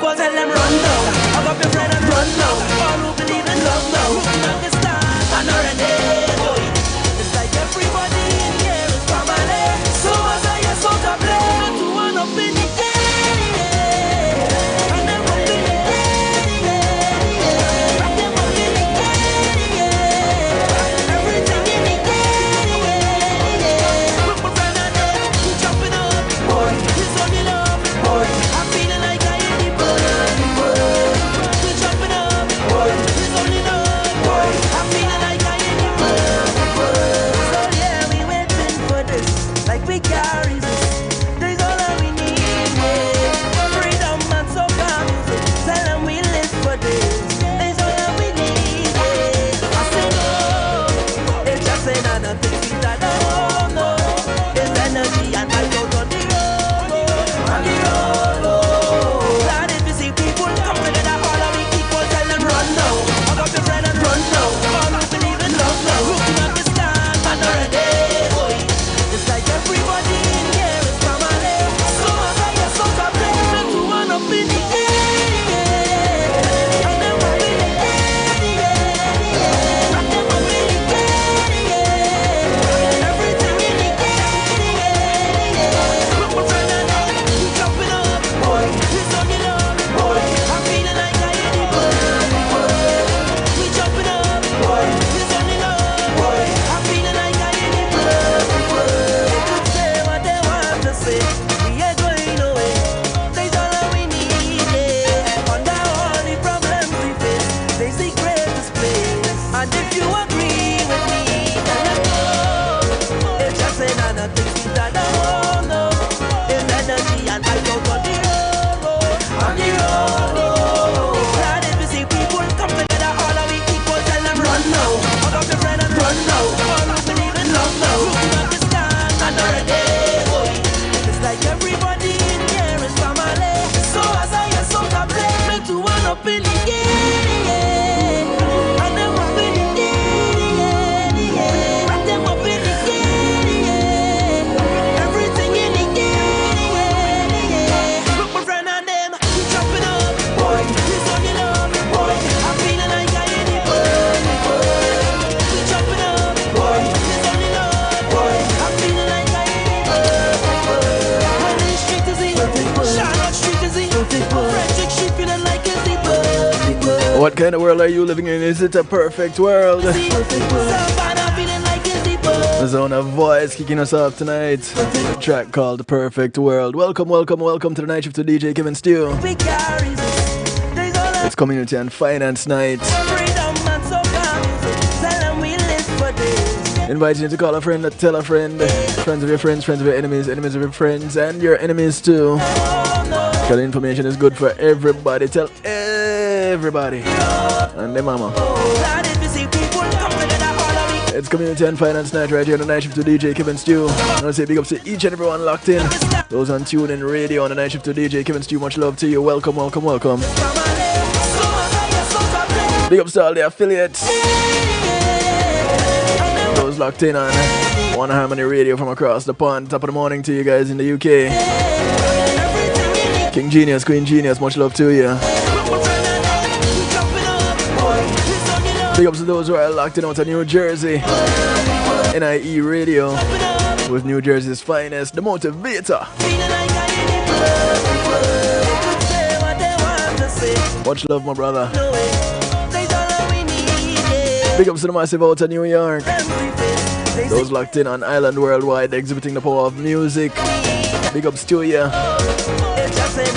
people, tell them run now. Hug up your friend and run now. All who believe in love now. Looking at the stars and already, boy. It's like everybody in here is family. So as I yes out to play, to one up in the air. And them up in the air. Rock them up in the air. Everything in the air. Put my friend on them, we jumping up, boy. It's only love, boy. I'm feeling like I am the bird. We jumping up, boy. It's only love, boy. I'm feeling like I am the bird. So yeah, we waiting for this, like we can't resist. There's all that we need, yeah. Freedom and soca music. Tell them we live for this. There's all that we need, yeah. I say no, it's just another thing that I don't know. It's energy and I go on the road, on the road. Glad if you see people come together, all of we equal. Tell them run now, hug up your friend and run now. All who believe in love now, looking at the stars and already, boy. It's like everybody in here is family. So as I get so to play, to one up in the air. And them up in the air. Rock them up in the air. Everything in the air. Look my friend and I, we jumping up, boy. It's only love, boy. I'm feeling like I am the bird. We jumping up, boy. It's only love, boy. I'm feeling like I am the bird. They could say what they want to say. We ain't going away. There's all that we need, yeah. Under all the problems we face, there's the greatest place. And if you agree with me, then let's go. It's just another thing that I won't know. It's energy and I go on the road, on the road. Glad if you see people come together, all of we equal. Tell them run now, hug up your friend and run now. All who believe in love now, looking at the stars and already, boy. It's like everybody in here is family. So as I get so to play, make to one up in the air. And them up in the air. Rock them up in the air. Everything in the air. Look my friend and them, we jumping up, boy. It's only love, boy. I'm feeling like I am the bird. We jumping up, boy. It's only love, boy. I'm feeling like I am the bird. Running Street is the Charlotte Street is the Frederick Street feeling like it's the bird. What kind of world are you living in? Is it a perfect world? Savannah feeling like it's the bird. The Zone of Voice kicking us off tonight. A track called The Perfect World. Welcome, welcome, welcome to the night shift to DJ Kevin Stew. We can't resist. There's all that It's Community and Finance Night. freedom and soca music. Tell them we live for this. Inviting you to call a friend, tell a friend, friends of your friends, friends of your enemies, enemies of your friends, and your enemies too. Because information is good for everybody. Tell everybody. And their mama. Glad if you see people come together, all of we It's Community and Finance Night right here on the night shift to DJ Kevin Stew. I want to say big ups to each and everyone locked in. Those on tune in radio on the night shift to DJ Kevin Stew. Much love to you. Welcome, welcome, welcome. Big ups to all the affiliates. Those locked in on One Harmony Radio from across the pond. Top of the morning to you guys in the UK. King Genius, Queen Genius, much love to you. Big ups to those who are locked in out of New Jersey. NIE Radio with New Jersey's finest, the motivator. Much love, my brother. Big ups to the massive out of New York. Those locked in on Island Worldwide, exhibiting the power of music. Big ups to you.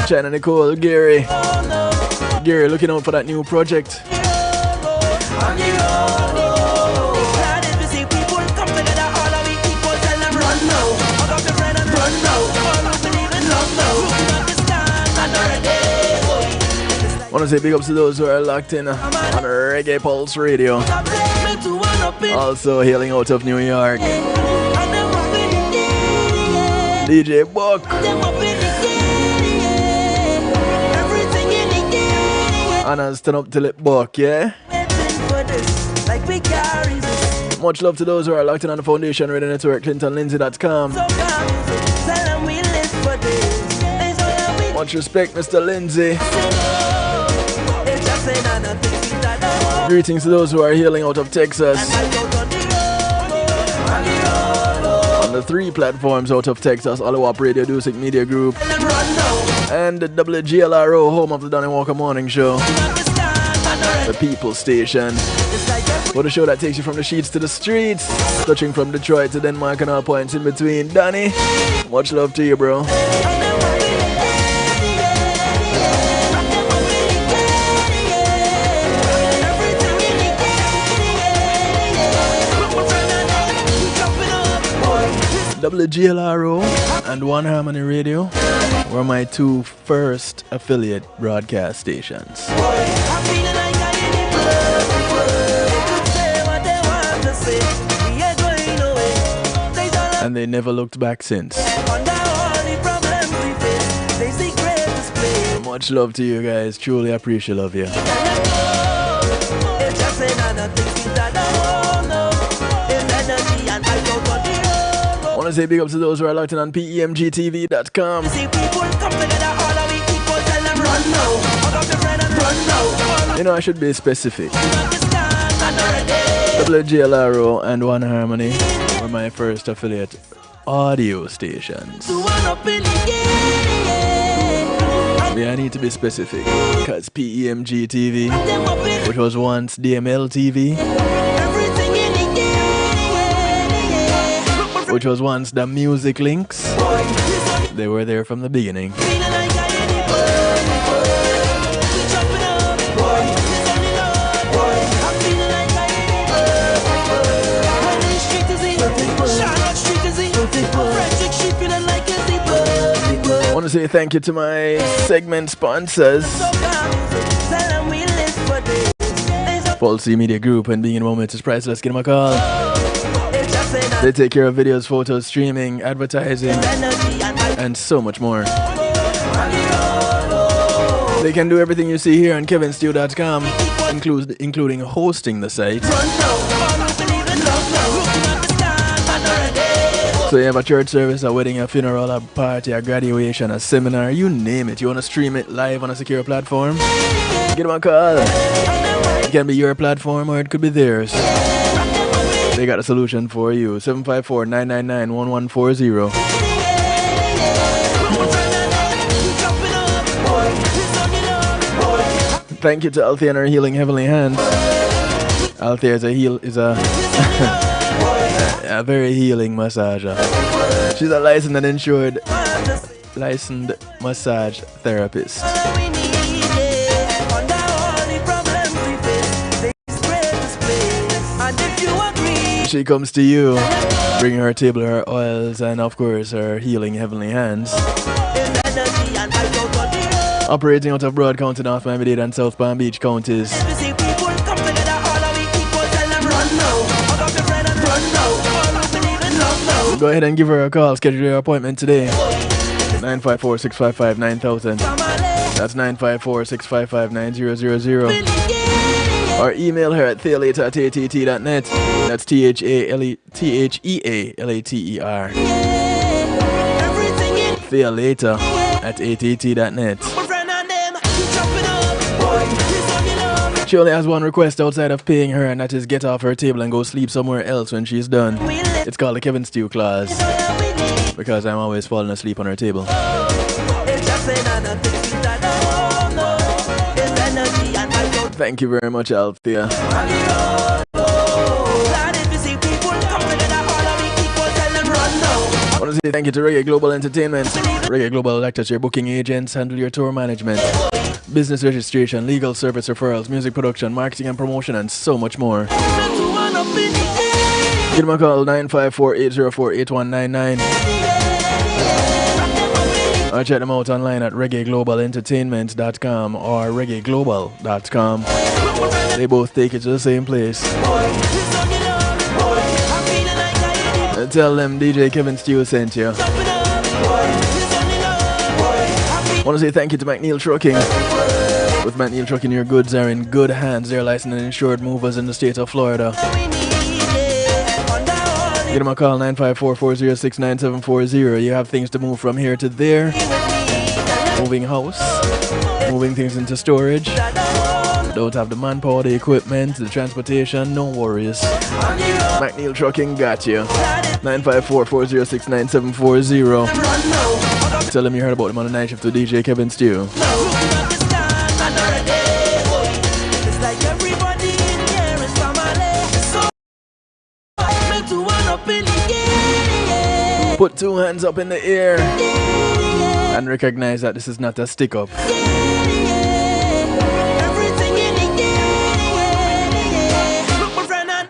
China Nicole, Gary. Gary, looking out for that new project. Want to say big ups to those who are locked in on Reggae Pulse Radio. Also hailing out of New York. DJ Buck. Anna, stand up till it buck, yeah? Much love to those who are locked in on the Foundation Radio Network, ClintonLindsay.com. Much respect, Mr. Lindsay. Greetings to those who are hailing out of Texas. On the 3 platforms out of Texas, Allowap Radio Dusic Media Group, and the WGLRO, home of the Donnie Walker Morning Show, the People Station. For the show that takes you from the sheets to the streets, touching from Detroit to Denmark and all points in between. Donnie, much love to you, bro. WGLRO and One Harmony Radio were my 2 first affiliate broadcast stations. And they never looked back since. Much love to you guys. Truly appreciate love you. I want to say big ups to those who are locked in on PEMGTV.com. You know, I should be specific. WGLRO and One Harmony were my first affiliate audio stations. Yeah, I need to be specific, because PEMG TV, which was once DML TV, which was once the Music Links, they were there from the beginning. I want to say thank you to my segment sponsors, Falsey Media Group and Being in Moment is Priceless. Give them a call. They take care of videos, photos, streaming, advertising, and so much more. They can do everything you see here on kevinstew.com, including hosting the site. So you have a church service, a wedding, a funeral, a party, a graduation, a seminar, you name it. You want to stream it live on a secure platform? Give them a call. It can be your platform or it could be theirs. They got a solution for you. 754-999-1140. Thank you to Althea and her Healing Heavenly Hands. Althea is a a very healing massager. She's a licensed and insured massage therapist. She comes to you, bringing her table, her oils, and of course her healing heavenly hands. Operating out of Broad County, North Miami-Dade, and South Palm Beach counties. Go ahead and give her a call. Schedule your appointment today. 954-655-9000. That's 954-655-9000. Or email her at thealata@att.net. That's THEALATER. thealata@att.net. She only has one request outside of paying her, and that is get off her table and go sleep somewhere else when she's done. It's called the Kevin Stew clause, because I'm always falling asleep on her table. Thank you very much, Althea. I want to say thank you to Reggae Global Entertainment. Reggae Global act as your booking agents, handle your tour management, business registration, legal service referrals, music production, marketing and promotion, and so much more. Give them a call, 954-804-8199. Or check them out online at reggaeglobalentertainment.com or reggaeglobal.com. They both take you to the same place. And tell them DJ Kevin Stew sent you. I want to say thank you to McNeil Trucking. With McNeil Trucking, your goods are in good hands. They're licensed and insured movers in the state of Florida. Give them a call, 954-406-9740. You have things to move from here to there. moving house, moving things into storage. Don't have the manpower, the equipment, the transportation, no worries. McNeil Trucking got you. 954-406-9740. Tell them you heard about him on the night shift with DJ Kevin Stew. Put two hands up in the air and recognize that this is not a stick up.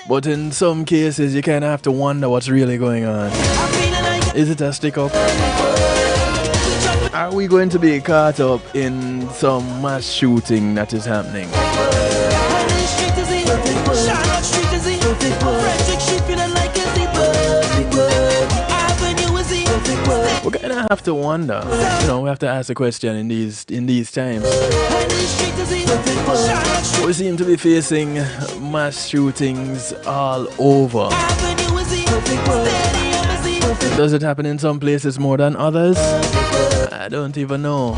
But in some cases, you kind of have to wonder what's really going on. Is it a stick up? Are we going to be caught up in some mass shooting that is happening? We kind of have to wonder. You know, we have to ask the question in these times. We seem to be facing mass shootings all over. Does it happen in some places more than others? I don't even know.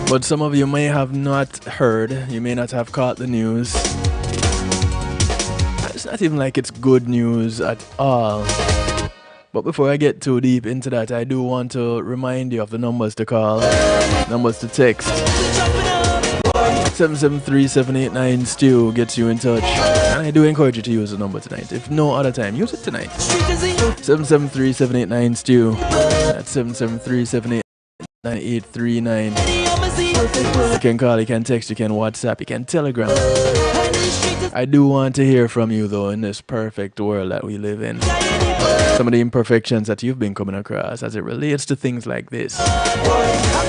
But some of you may have not heard, you may not have caught the news. It's not even like it's good news at all. But before I get too deep into that, I do want to remind you of the numbers to call, numbers to text. 773-789-STEW gets you in touch. And I do encourage you to use the number tonight. If no other time, use it tonight. 773-789-STEW. That's 773-789-9839. You can call, you can text, you can WhatsApp, you can Telegram. I do want to hear from you though in this perfect world that we live in. Some of the imperfections that you've been coming across as it relates to things like this.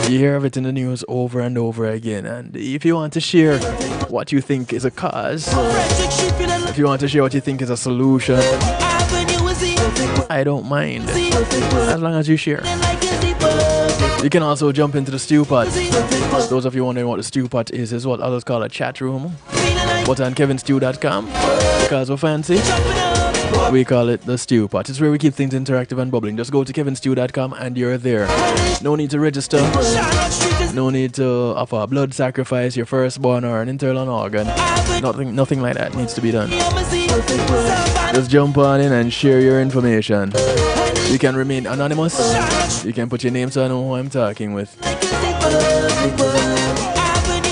You hear of it in the news over and over again, and if you want to share what you think is a cause, if you want to share what you think is a solution, I don't mind, as long as you share. You can also jump into the stew pot. Those of you wondering what the stew pot is what others call a chat room. But on kevinstew.com, because we're fancy, we call it the stew pot. It's where we keep things interactive and bubbling. Just go to kevinstew.com and you're there. No need to register. No need to offer a blood sacrifice, your firstborn or an internal organ. Nothing like that needs to be done. Just jump on in and share your information. You can remain anonymous. You can put your name so I know who I'm talking with.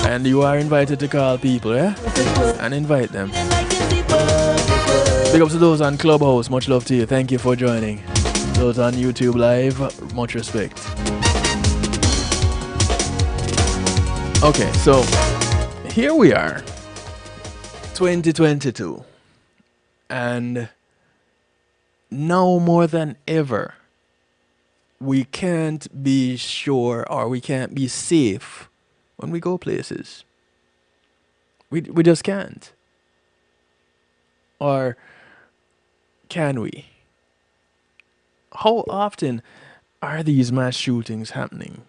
And you are invited to call people, yeah? And invite them. Big up to those on Clubhouse, much love to you. Thank you for joining. Those on YouTube Live, much respect. Okay, so here we are, 2022. And now more than ever, we can't be sure or we can't be safe when we go places. We just can't. Or can we? How often are these mass shootings happening?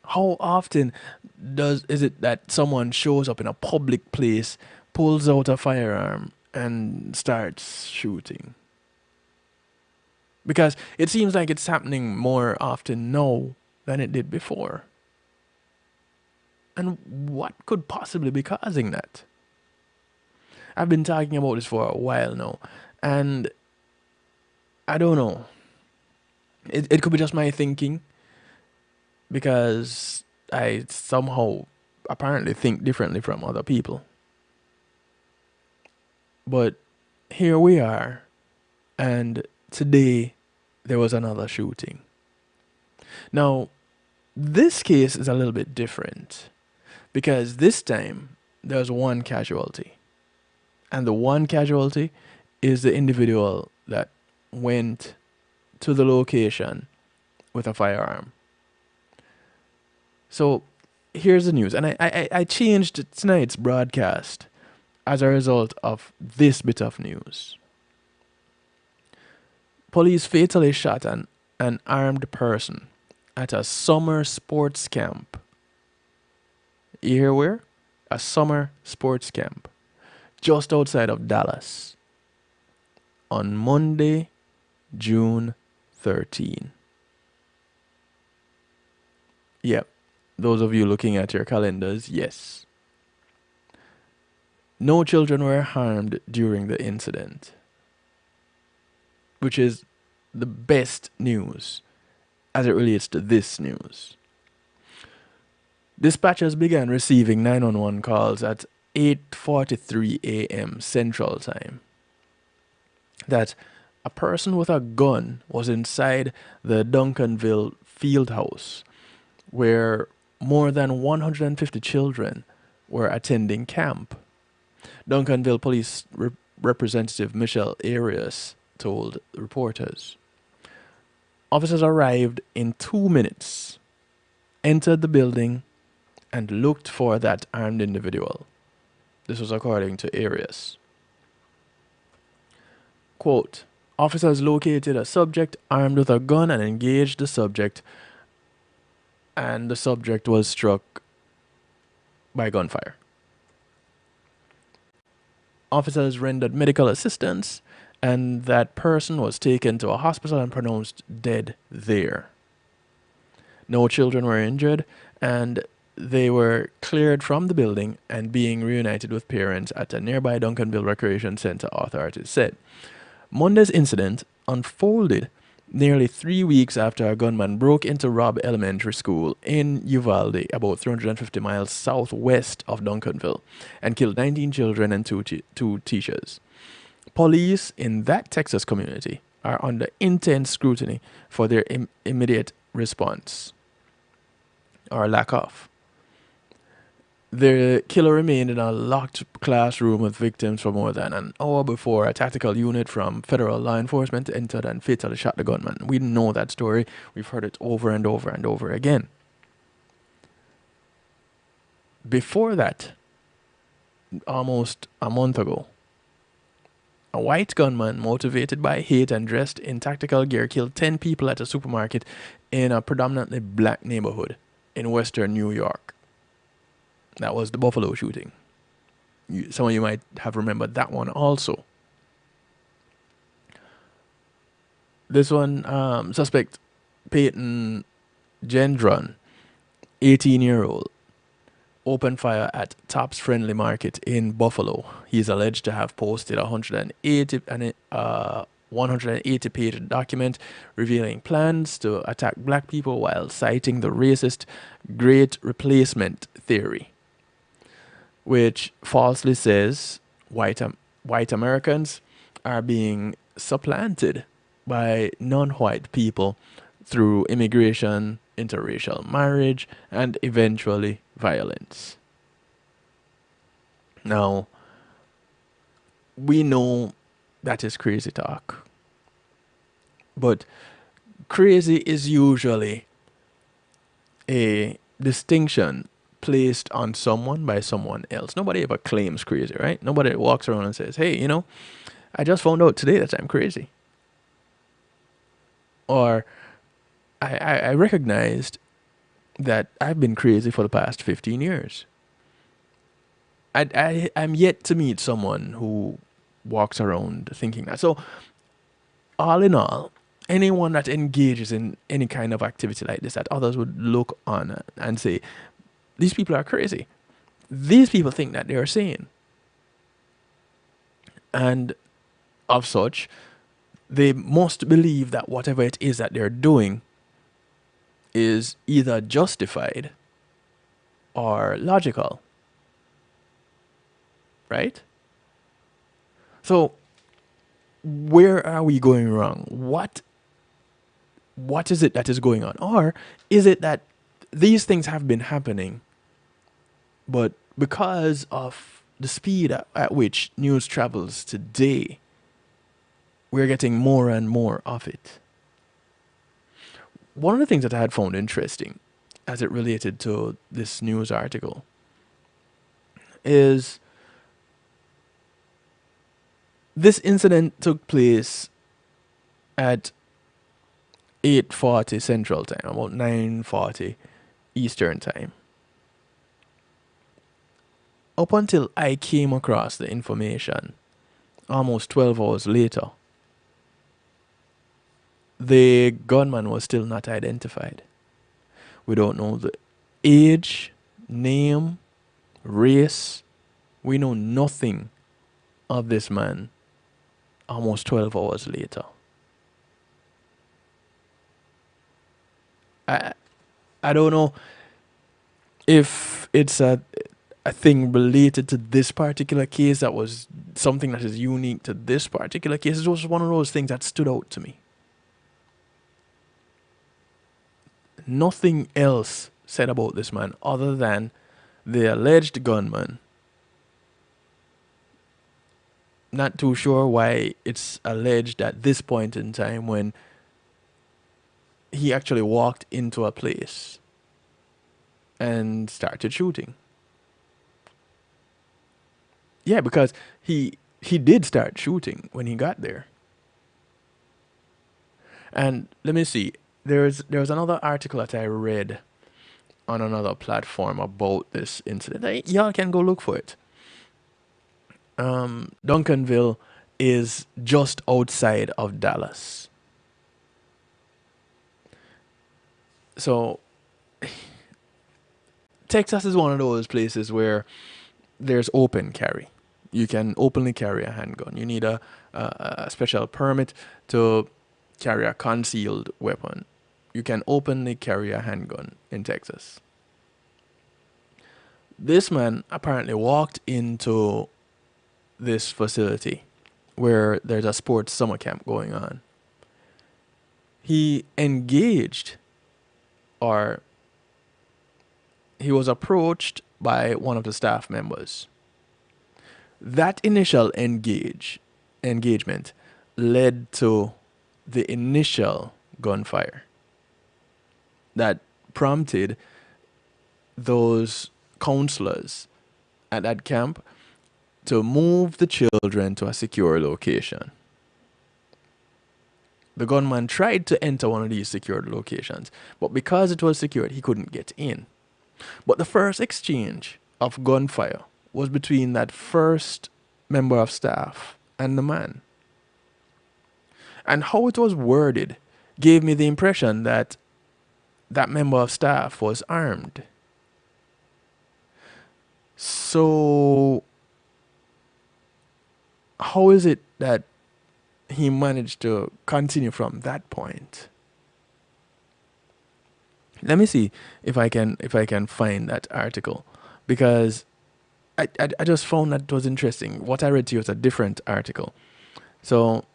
How often is it that someone shows up in a public place, pulls out a firearm, and starts shooting? Because it seems like it's happening more often now than it did before. And what could possibly be causing that? I've been talking about this for a while now, and I don't know. It could be just my thinking, because I somehow apparently think differently from other people. But here we are, and today there was another shooting. Now, this case is a little bit different, because this time there's one casualty. And the one casualty is the individual that went to the location with a firearm. So here's the news. And I changed tonight's broadcast as a result of this bit of news. Police fatally shot an armed person at a summer sports camp. You hear where? A summer sports camp just outside of Dallas on Monday, June 13. Yep. Those of you looking at your calendars, yes. No children were harmed during the incident, which is the best news as it relates to this news. Dispatchers began receiving 911 calls at 8:43 a.m. Central Time that a person with a gun was inside the Duncanville field house where more than 150 children were attending camp. Duncanville Police Representative Michelle Arias told reporters. Officers arrived in 2 minutes, entered the building, and looked for that armed individual. This was according to Arias. Quote, officers located a subject armed with a gun and engaged the subject, and the subject was struck by gunfire. Officers rendered medical assistance, and that person was taken to a hospital and pronounced dead there. No children were injured, and they were cleared from the building and being reunited with parents at a nearby Duncanville Recreation Center, authorities said. Monday's incident unfolded nearly 3 weeks after a gunman broke into Robb Elementary School in Uvalde, about 350 miles southwest of Duncanville, and killed 19 children and two teachers. Police in that Texas community are under intense scrutiny for their immediate response, or lack of. The killer remained in a locked classroom with victims for more than an hour before a tactical unit from federal law enforcement entered and fatally shot the gunman. We know that story. We've heard it over and over and over again. Before that, almost a month ago, a white gunman motivated by hate and dressed in tactical gear killed 10 people at a supermarket in a predominantly black neighborhood in western New York. That was the Buffalo shooting. Some of you might have remembered that one also. This one, suspect Peyton Gendron, 18-year-old, opened fire at Tops Friendly Market in Buffalo. He is alleged to have posted a 180-page document revealing plans to attack black people while citing the racist Great Replacement theory, which falsely says white Americans are being supplanted by non-white people through immigration, interracial marriage, and eventually violence. Now, we know that is crazy talk, but crazy is usually a distinction placed on someone by someone else. Nobody ever claims crazy, right? Nobody walks around and says, hey, I just found out today that I'm crazy. Or I recognized that I've been crazy for the past 15 years. I'm yet to meet someone who walks around thinking that. So, all in all, anyone that engages in any kind of activity like this that others would look on and say, these people are crazy. These people think that they are sane. And of such, they must believe that whatever it is that they're doing is either justified or logical. Right? So, where are we going wrong? What is it that is going on? Or is it that these things have been happening, but because of the speed at which news travels today, we're getting more and more of it? One of the things that I had found interesting as it related to this news article is this incident took place at 8:40 Central Time, about 9:40 Eastern Time. Up until I came across the information, almost 12 hours later, the gunman was still not identified, We don't know the age, name, race. We know nothing of this man almost 12 hours later. I I don't know if it's a thing related to this particular case that was something that is unique to this particular case. It was one of those things that stood out to me. Nothing else said about this man other than the alleged gunman. Not too sure why it's alleged at this point in time when he actually walked into a place and started shooting. Yeah, because he did start shooting when he got there. And let me see. There's another article that I read on another platform about this incident. Y'all can go look for it. Duncanville is just outside of Dallas. So Texas is one of those places where there's open carry. You can openly carry a handgun. You need a special permit to carry a concealed weapon. You can openly carry a handgun in Texas. This man apparently walked into this facility where there's a sports summer camp going on. He engaged, or he was approached by one of the staff members. That initial engagement led to the initial gunfire that prompted those counselors at that camp to move the children to a secure location. The gunman tried to enter one of these secured locations, but because it was secured, he couldn't get in. But the first exchange of gunfire was between that first member of staff and the man. And how it was worded gave me the impression that that member of staff was armed. So, how is it that he managed to continue from that point? Let me see if I can find that article, because I just found that it was interesting. What I read to you is a different article. So,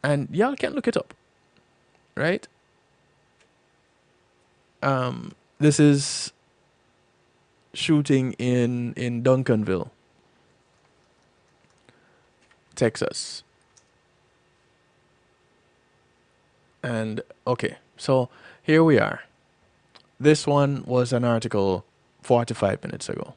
and y'all can look it up, right? This is shooting in Duncanville, Texas. And okay, so here we are. This one was an article 45 minutes ago.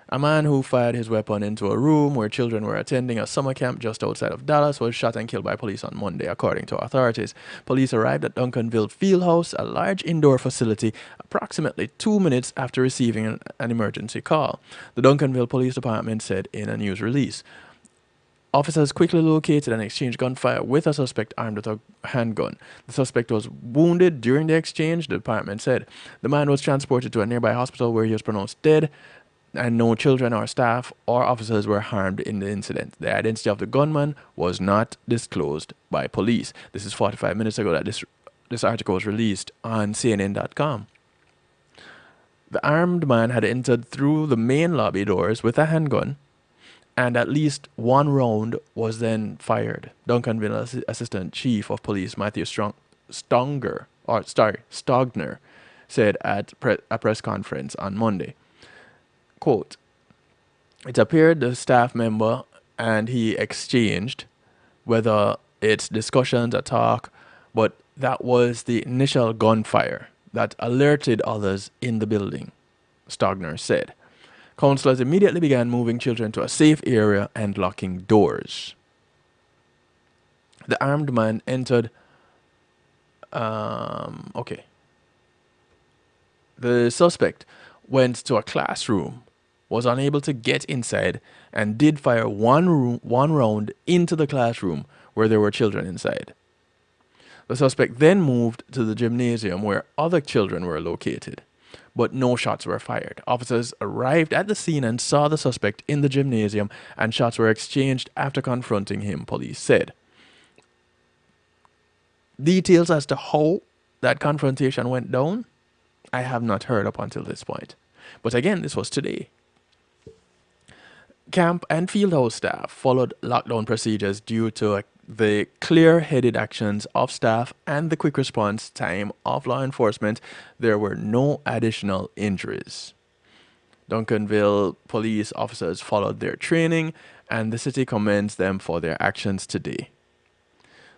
A man who fired his weapon into a room where children were attending a summer camp just outside of Dallas was shot and killed by police on Monday, according to authorities. Police arrived at Duncanville Fieldhouse, a large indoor facility, approximately 2 minutes after receiving an emergency call. The Duncanville Police Department said in a news release. Officers quickly located and exchanged gunfire with a suspect armed with a handgun. The suspect was wounded during the exchange, the department said. The man was transported to a nearby hospital where he was pronounced dead, and no children or staff or officers were harmed in the incident. The identity of the gunman was not disclosed by police. This is 45 minutes ago that this article was released on CNN.com. The armed man had entered through the main lobby doors with a handgun, and at least one round was then fired. Duncanville Assistant Chief of Police Matthew Stogner said at a press conference on Monday. Quote, it appeared the staff member and he exchanged, whether it's discussions or talk, but that was the initial gunfire that alerted others in the building, Stogner said. Counselors immediately began moving children to a safe area and locking doors. The armed man entered. Okay. The suspect went to a classroom, was unable to get inside, and did fire one round into the classroom where there were children inside. The suspect then moved to the gymnasium where other children were located, but no shots were fired. Officers arrived at the scene and saw the suspect in the gymnasium, and shots were exchanged after confronting him, police said. Details as to how that confrontation went down, I have not heard up until this point. But again, this was today. Camp and fieldhouse staff followed lockdown procedures due to the clear-headed actions of staff and the quick response time of law enforcement. There were no additional injuries. Duncanville police officers followed their training, and the city commends them for their actions today.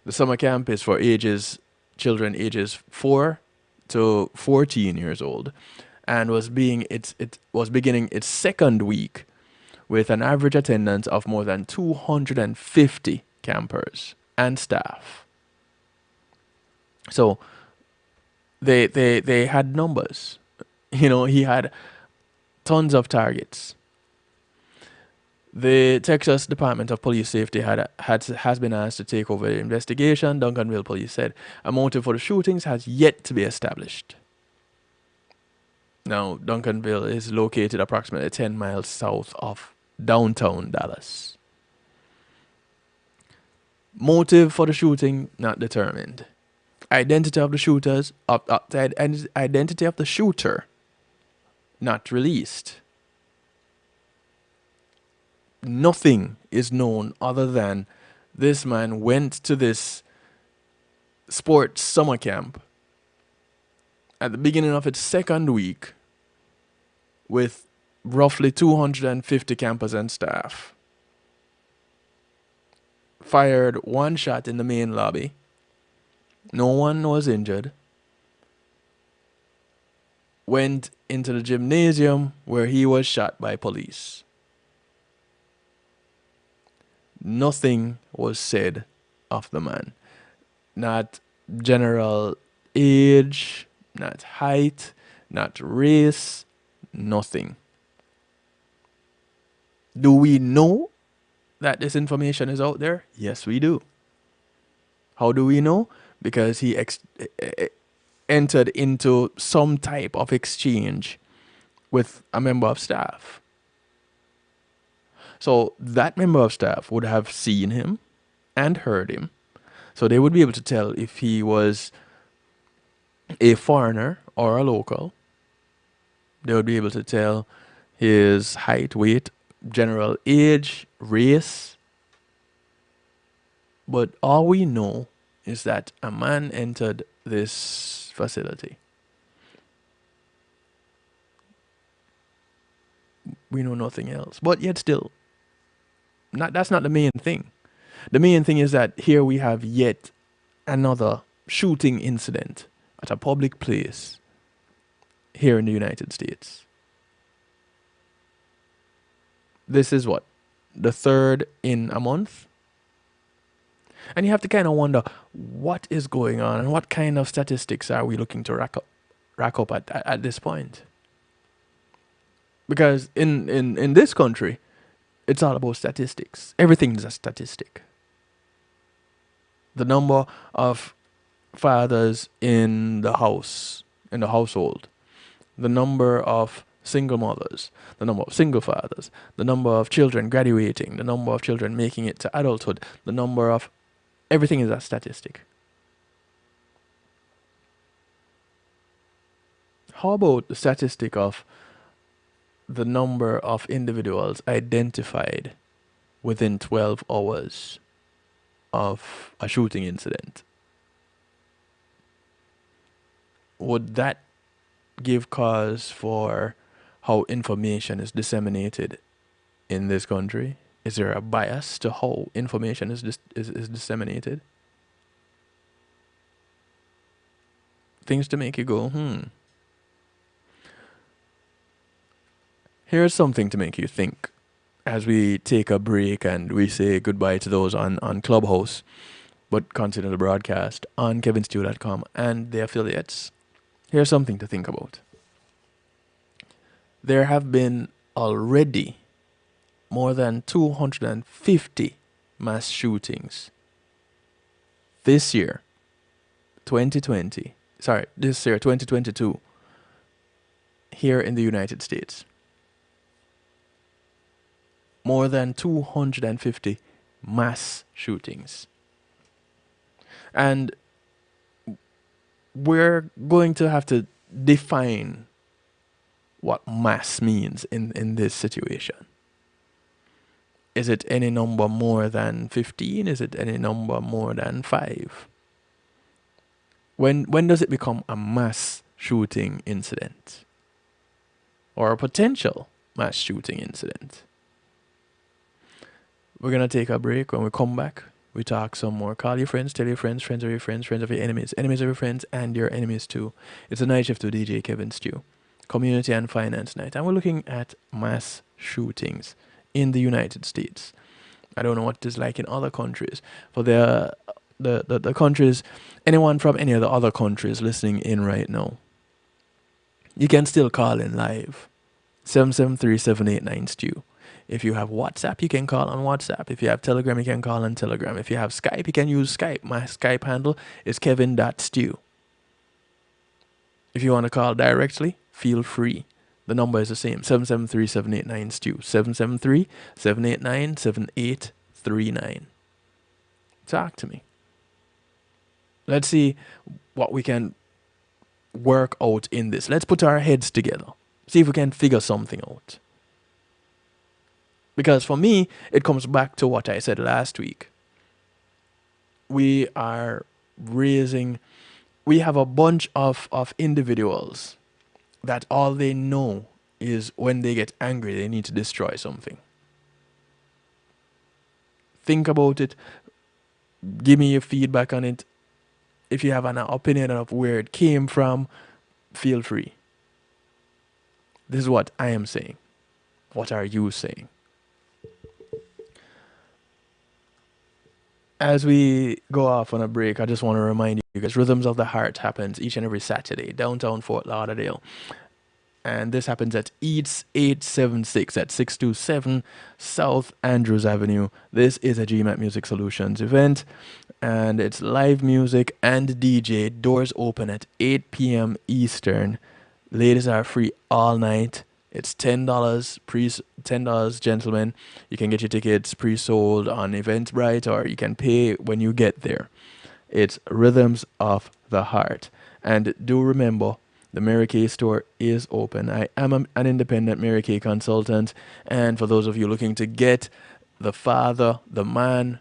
The summer camp is for children ages 4 to 14 years old, and was beginning its second week with an average attendance of more than 250 campers and staff. So they had numbers. He had tons of targets. The Texas Department of Police Safety has been asked to take over the investigation. Duncanville police said a motive for the shootings has yet to be established. Now, Duncanville is located approximately 10 miles south of downtown Dallas. Motive for the shooting not determined. Identity of the identity of the shooter not released. Nothing is known other than this man went to this sports summer camp at the beginning of its second week with roughly 250 campers and staff. Fired one shot in the main lobby. No one was injured. Went into the gymnasium where he was shot by police. Nothing was said of the man. Not general age, not height, not race, nothing. Do we know that this information is out there? Yes, we do. How do we know? Because he entered into some type of exchange with a member of staff. So that member of staff would have seen him and heard him. So they would be able to tell if he was a foreigner or a local. They would be able to tell his height, weight, general age, race. But all we know is that a man entered this facility. We know nothing else. But yet still, that's not the main thing. The main thing is that here we have yet another shooting incident at a public place here in the United States. This is what? The third in a month? And you have to kind of wonder what is going on and what kind of statistics are we looking to rack up at this point. Because in this country, it's all about statistics. Everything is a statistic. The number of fathers in the household, the number of single mothers, the number of single fathers, the number of children graduating, the number of children making it to adulthood, the number of everything is a statistic. How about the statistic of the number of individuals identified within 12 hours of a shooting incident? Would that give cause for how information is disseminated in this country? Is there a bias to how information is disseminated? Things to make you go, Here's something to make you think as we take a break and we say goodbye to those on Clubhouse, but continue the broadcast on kevinstew.com and the affiliates. Here's something to think about. There have been already more than 250 mass shootings this year 2020, sorry, this year, 2022, here in the United States, more than 250 mass shootings. And we're going to have to define what mass means in this situation. Is it any number more than 15? Is it any number more than 5? When does it become a mass shooting incident? Or a potential mass shooting incident? We're going to take a break. When we come back, we talk some more. Call your friends, tell your friends, friends of your friends, friends of your enemies, enemies of your friends, and your enemies too. It's a night shift to DJ Kevin Stew, Community and Finance Night. And we're looking at mass shootings in the United States. I don't know what it is like in other countries. For the countries, anyone from any of the other countries listening in right now, you can still call in live. 773-789-STEW. If you have WhatsApp, you can call on WhatsApp. If you have Telegram, you can call on Telegram. If you have Skype, you can use Skype. My Skype handle is kevin.stew. If you want to call directly, feel free. The number is the same, 773-789-STEW. 773-789-7839. Talk to me. Let's see what we can work out in this. Let's put our heads together. See if we can figure something out. Because for me, it comes back to what I said last week. We have a bunch of individuals that all they know is when they get angry, they need to destroy something. Think about it. Give me your feedback on it. If you have an opinion of where it came from, feel free. This is what I am saying. What are you saying? As we go off on a break, I just want to remind you guys, Rhythms of the Heart happens each and every Saturday, downtown Fort Lauderdale. And this happens at Eats 876 at 627 South Andrews Avenue. This is a GMAT Music Solutions event, and it's live music and DJ. Doors open at 8 p.m. Eastern. Ladies are free all night. It's $10, $10, gentlemen. You can get your tickets pre-sold on Eventbrite, or you can pay when you get there. It's Rhythms of the Heart. And do remember, the Mary Kay store is open. I am an independent Mary Kay consultant. And for those of you looking to get the father, the man,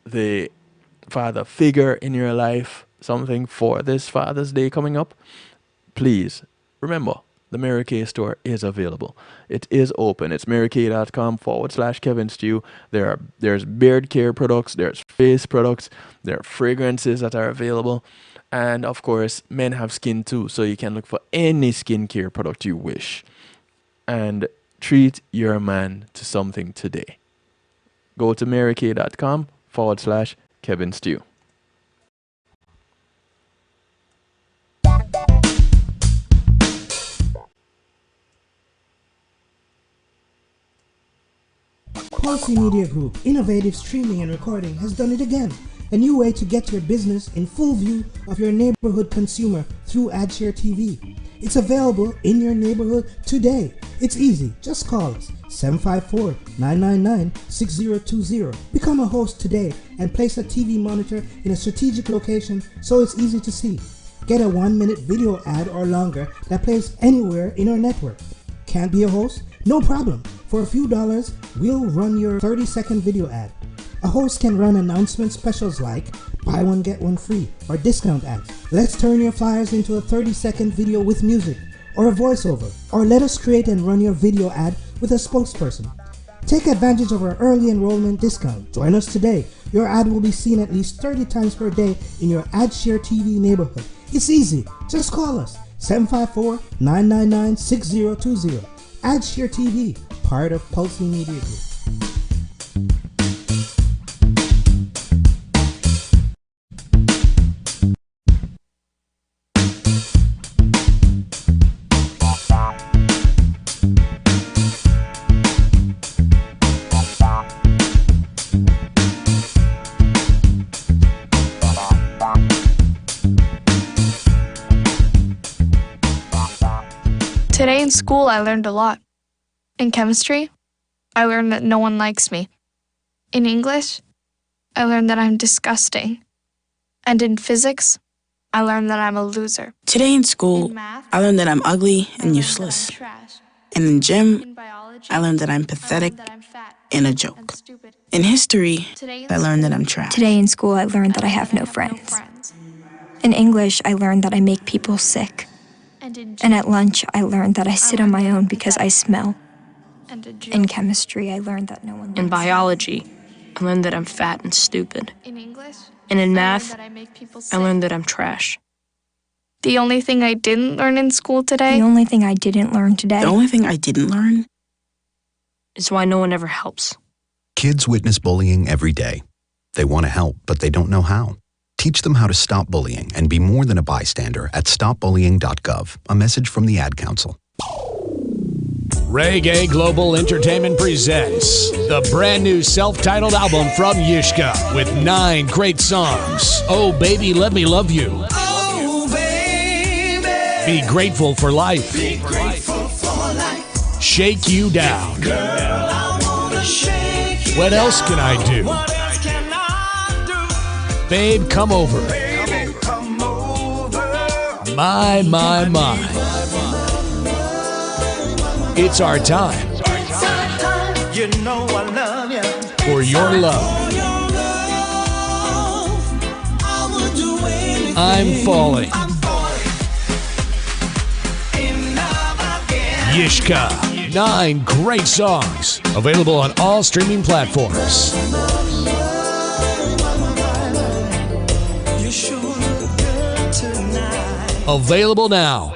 the father figure in your life, something for this Father's Day coming up, please remember, the Mary Kay store is available. It is open. It's marykay.com/Kevin Stew. There's beard care products, there's face products, there are fragrances that are available. And of course, men have skin too, so you can look for any skincare product you wish. And treat your man to something today. Go to marykay.com/Kevin Stew. Policy Media Group, innovative streaming and recording, has done it again. A new way to get your business in full view of your neighborhood consumer through AdShare TV. It's available in your neighborhood today. It's easy. Just call us 754-999-6020. Become a host today and place a TV monitor in a strategic location so it's easy to see. Get a 1-minute video ad or longer that plays anywhere in our network. Can't be a host? No problem. For a few dollars, we'll run your 30-second video ad. A host can run announcement specials like buy one get one free or discount ads. Let's turn your flyers into a 30-second video with music or a voiceover, or let us create and run your video ad with a spokesperson. Take advantage of our early enrollment discount. Join us today. Your ad will be seen at least 30 times per day in your AdShare TV neighborhood. It's easy. Just call us 754-999-6020. AdShare TV, part of Policy Media Group. Today in school, I learned a lot. In chemistry, I learned that no one likes me. In English, I learned that I'm disgusting. And in physics, I learned that I'm a loser. Today in school, In math, I learned that I'm ugly I and learned useless. that I'm trash. And in gym, In biology, I learned that I'm I pathetic learned that I'm fat and a and joke. stupid. In history, Today I learned that I'm trash. Today in school, I learned that I have no friends. In English, I learned that I make people sick. And at lunch, I learned that I sit on my own because I smell. In chemistry, I learned that no one likes me. In biology, I learned that I'm fat and stupid. In English, And in I math, learned that I make people I sick. learned that I'm trash. The only thing I didn't learn in school today, The only thing I didn't learn today The only thing I didn't learn Is why no one ever helps. Kids witness bullying every day. They want to help, but they don't know how. Teach them how to stop bullying and be more than a bystander at stopbullying.gov. A message from the Ad Council. Reggae Global Entertainment presents the brand new self-titled album from Yishka with 9 great songs. Oh, Baby, Let Me Love You. Oh, baby. Be Grateful for Life. Be grateful for life. Shake You Down. Girl, I wanna shake you What else can I do? What else can I do? Babe, Come Over. Baby, come over. My. It's our time It's our time. You know I love you. for your love. For your love, I would do anything. I'm Falling. I'm falling in love again. Yishka. 9 great songs. Available on all streaming platforms. You sure look good tonight. Available now.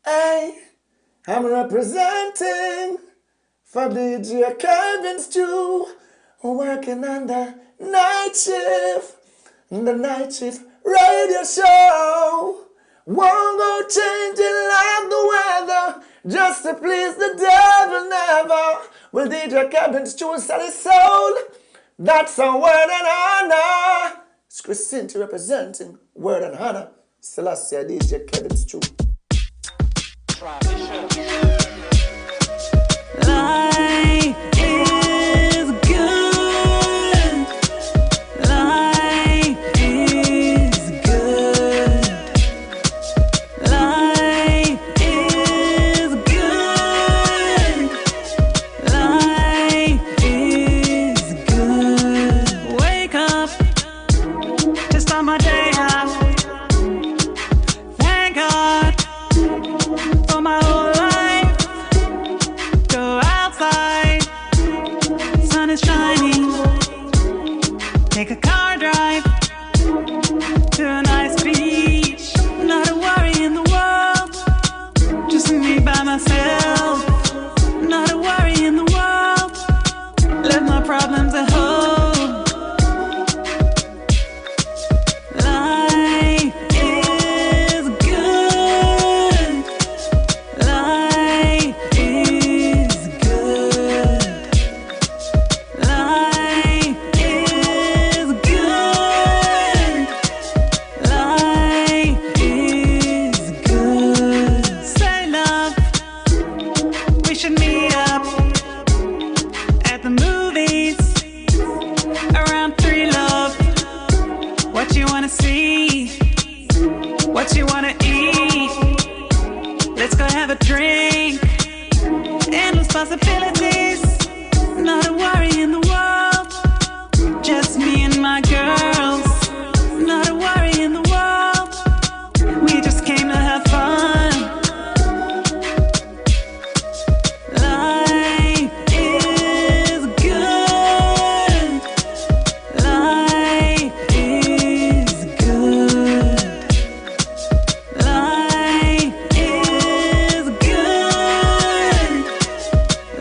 Hey, I'm representing for DJ Kevin Stew, working on the night shift radio show. Won't go changing like the weather, just to please the devil never. Will DJ Kevin Stew sell his soul? That's a word and honor. It's Christine representing word and honor. Celestia DJ Kevin Stew. Life is good. Life is good. Life is good. Life is good. Wake up to start my day out. Thank God for my whole life. Go outside, sun is shining. Take a car drive to a nice beach. Not a worry in the world, just me by myself. Not a worry in the world, let my problems at home. Life is good. Life is good. Life is good. Life is good. Say love, we should meet up at the movies around 3, love. What you wanna see? What you wanna eat? Let's go have a drink. Endless possibilities. Not a worry in the world. Just me and my girls. Not a worry in the world. We just came to have fun. Life is good. Life is good. Life is good.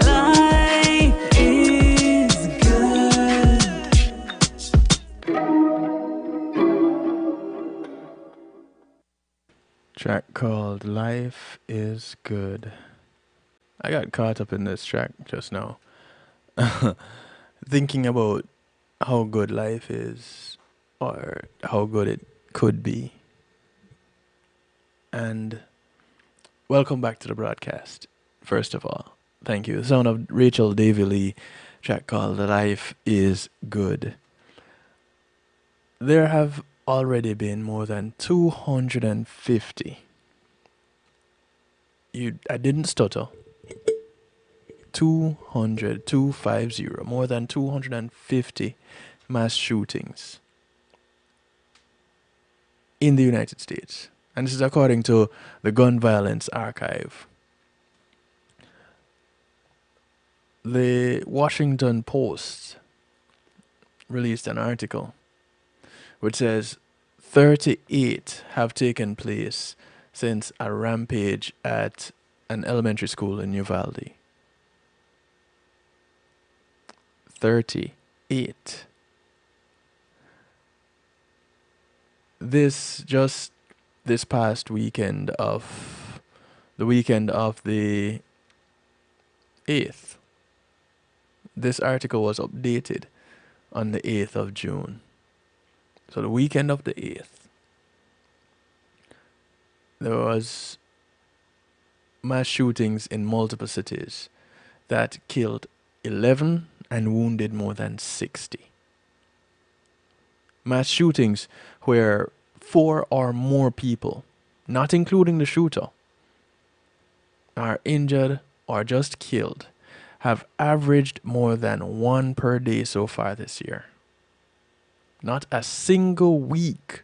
Life is good. Track called Life is Good. I got caught up in this track just now. Thinking about how good life is or how good it could be. And Welcome back to the broadcast. First of all, thank you. The sound of Rachel Davy Lee, track called Life is Good. There have already been more than 250. I didn't stutter. 250, more than 250 mass shootings in the United States. And this is according to the Gun Violence Archive. The Washington Post released an article which says 38 have taken place since a rampage at an elementary school in Uvalde. 38. This past weekend of the 8th. This article was updated on the 8th of June. So the weekend of the 8th, there was mass shootings in multiple cities that killed 11 and wounded more than 60. Mass shootings where 4 or more people, not including the shooter, are injured or just killed, have averaged more than 1 per day so far this year. Not a single week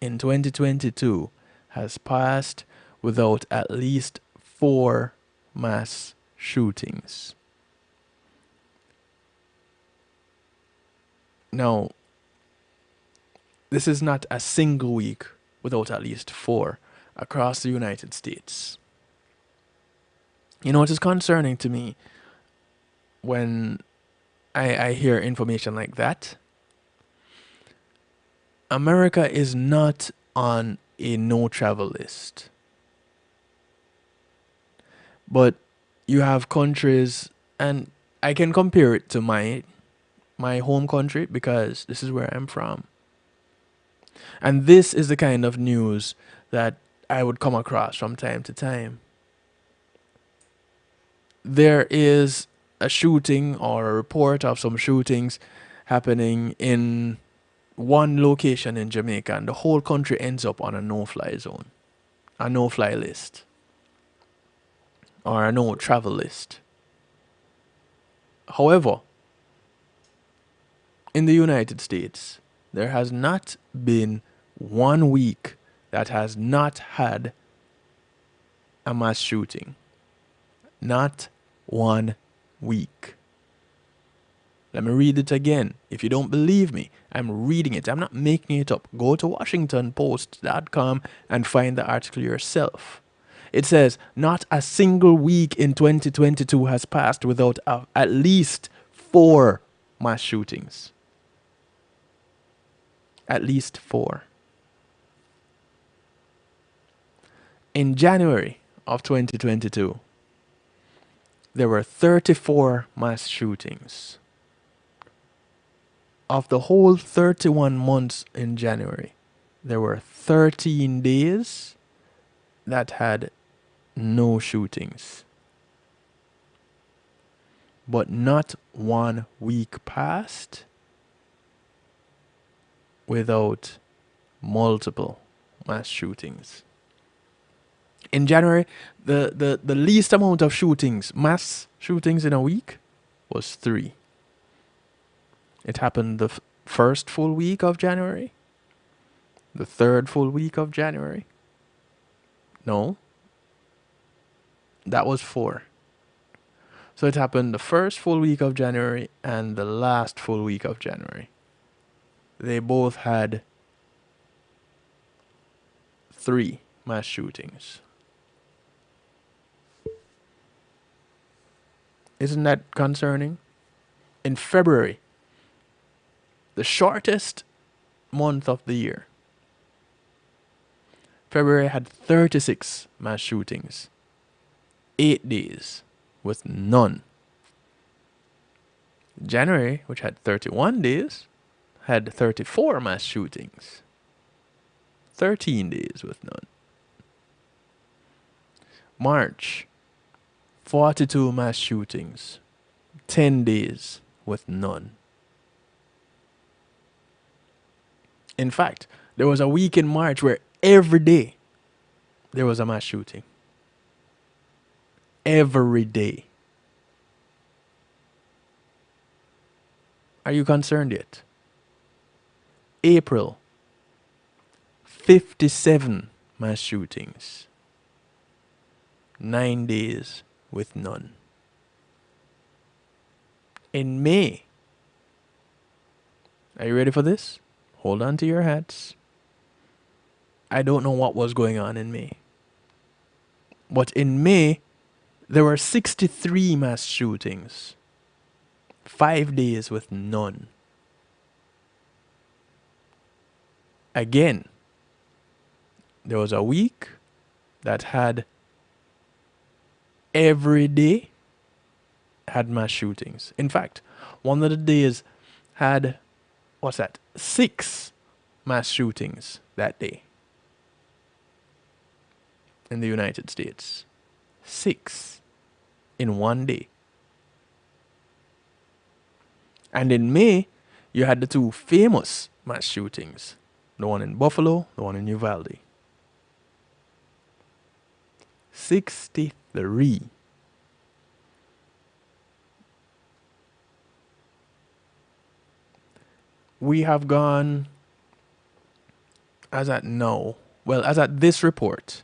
in 2022 has passed without at least 4 mass shootings. Now, this is not a single week without at least 4 across the United States. You know, it is concerning to me when I hear information like that. America is not on a no travel list. But you have countries, and I can compare it to my home country because this is where I'm from. And this is the kind of news that I would come across from time to time. There is a shooting or a report of some shootings happening in one location in Jamaica, and the whole country ends up on a no-fly zone, a no-fly list, or a no-travel list. However, in the United States, there has not been 1 week that has not had a mass shooting. Not 1 week. Let me read it again. If you don't believe me, I'm reading it. I'm not making it up. Go to WashingtonPost.com and find the article yourself. It says, not a single week in 2022 has passed without at least 4 mass shootings. At least 4. In January of 2022, there were 34 mass shootings. Of the whole 31 months in January, there were 13 days that had no shootings. But not 1 week passed without multiple mass shootings. In January, the least amount of shootings, mass shootings in a week, was 3. It happened the first full week of January, the third full week of January. No, that was 4. So it happened the first full week of January and the last full week of January. They both had 3 mass shootings. Isn't that concerning? In February, the shortest month of the year, February had 36 mass shootings. 8 days with none. January, which had 31 days, had 34 mass shootings. 13 days with none. March, 42 mass shootings, 10 days with none. In fact, there was a week in March where every day there was a mass shooting. Every day. Are you concerned yet? April, 57 mass shootings, 9 days with none. In May, are you ready for this? Hold on to your hats. I don't know what was going on in May. But in May, there were 63 mass shootings, 5 days with none. Again, there was a week that had every day had mass shootings. In fact, one of the days had, 6 mass shootings that day in the United States. 6 in one day. And in May, you had the 2 famous mass shootings. The one in Buffalo, the one in Uvalde. 63. We have gone, as at this report,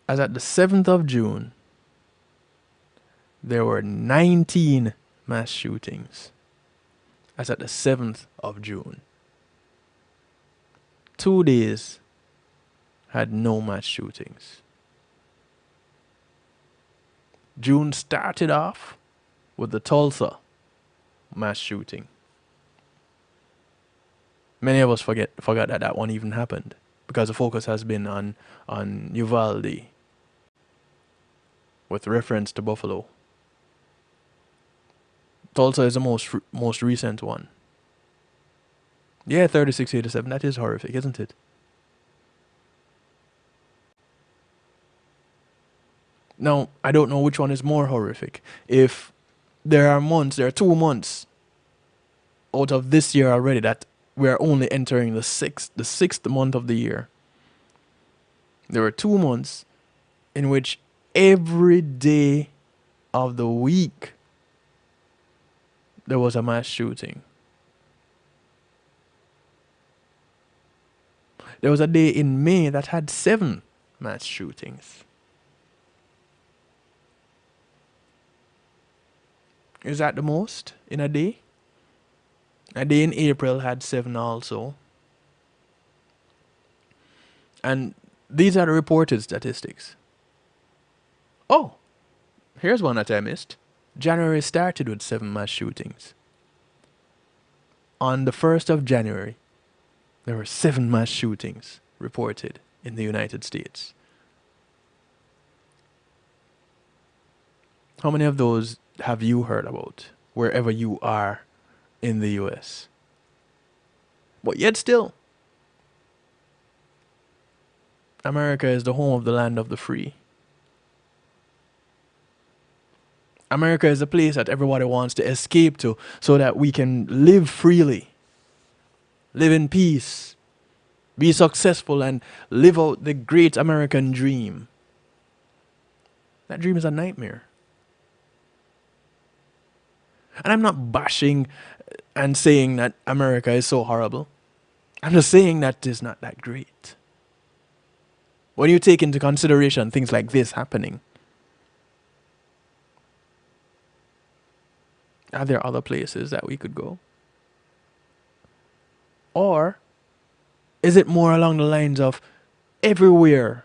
as at the 7th of June, there were 19 mass shootings. As at the 7th of June. 2 days had no mass shootings. June started off with the Tulsa mass shooting. Many of us forgot that one even happened because the focus has been on Uvalde with reference to Buffalo. Tulsa is the most recent one. Yeah, 3687. That is horrific, isn't it? Now, I don't know which one is more horrific. If there are 2 months out of this year already that we are only entering the sixth month of the year. There were 2 months in which every day of the week there was a mass shooting. There was a day in May that had 7 mass shootings. Is that the most in a day? A day in April had 7 also. And these are the reported statistics. Oh, here's one that I missed. January started with 7 mass shootings. On the 1st of January, there were 7 mass shootings reported in the United States. How many of those have you heard about wherever you are in the US? But yet still, America is the home of the land of the free. America is a place that everybody wants to escape to so that we can live freely, live in peace, be successful, and live out the great American dream. That dream is a nightmare. And I'm not bashing and saying that America is so horrible. I'm just saying that it's not that great. When you take into consideration things like this happening, are there other places that we could go? Or is it more along the lines of everywhere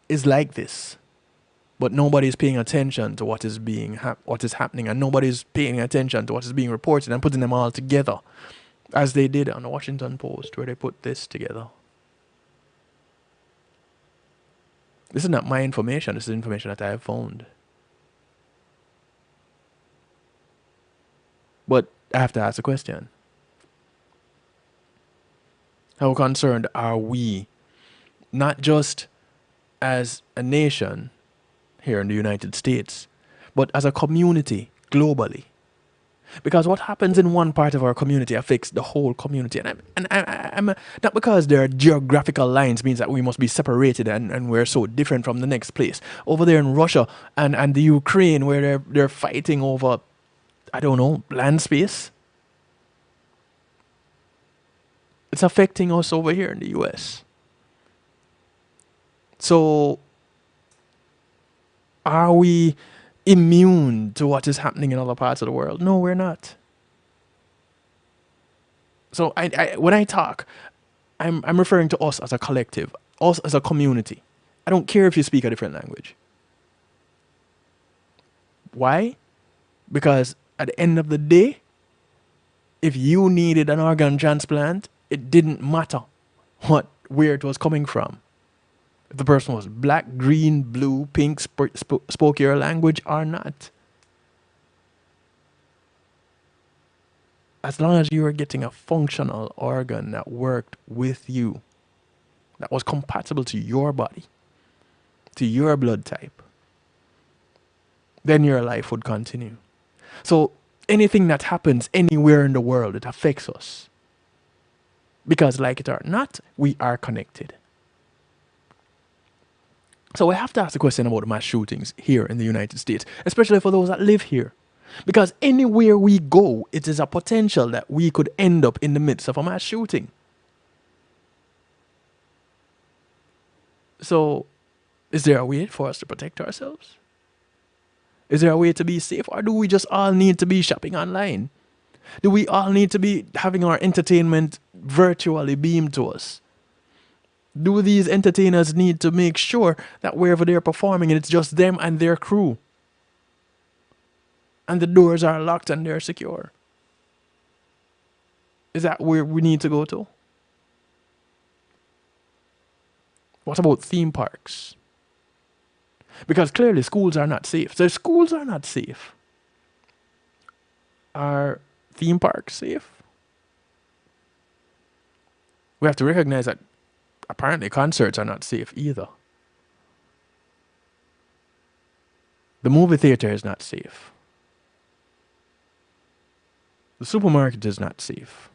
is like this, but nobody's paying attention to what is happening, and nobody's paying attention to what is being reported and putting them all together, as they did on the Washington Post, where they put this together. This is not my information. This is information that I have found. But I have to ask a question. How concerned are we, not just as a nation here in the United States, but as a community globally. Because what happens in one part of our community affects the whole community. I'm not because there are geographical lines means that we must be separated and we're so different from the next place. Over there in Russia and the Ukraine where they're fighting over, I don't know, land space. It's affecting us over here in the US. So are we immune to what is happening in other parts of the world? No, we're not. So when I talk, I'm referring to us as a collective, us as a community. I don't care if you speak a different language. Why? Because at the end of the day, if you needed an organ transplant, it didn't matter where it was coming from. If the person was black, green, blue, pink, spoke your language or not. As long as you were getting a functional organ that worked with you, that was compatible to your body, to your blood type, then your life would continue. So anything that happens anywhere in the world, it affects us. Because like it or not, we are connected. So we have to ask the question about mass shootings here in the United States, especially for those that live here. Because anywhere we go, it is a potential that we could end up in the midst of a mass shooting. So, is there a way for us to protect ourselves? Is there a way to be safe? Or do we just all need to be shopping online? Do we all need to be having our entertainment virtually beamed to us? Do these entertainers need to make sure that wherever they're performing, it's just them and their crew? And the doors are locked and they're secure? Is that where we need to go to? What about theme parks? Because clearly schools are not safe. So if schools are not safe, are theme parks safe? We have to recognize that apparently concerts are not safe either. The movie theater is not safe. The supermarket is not safe.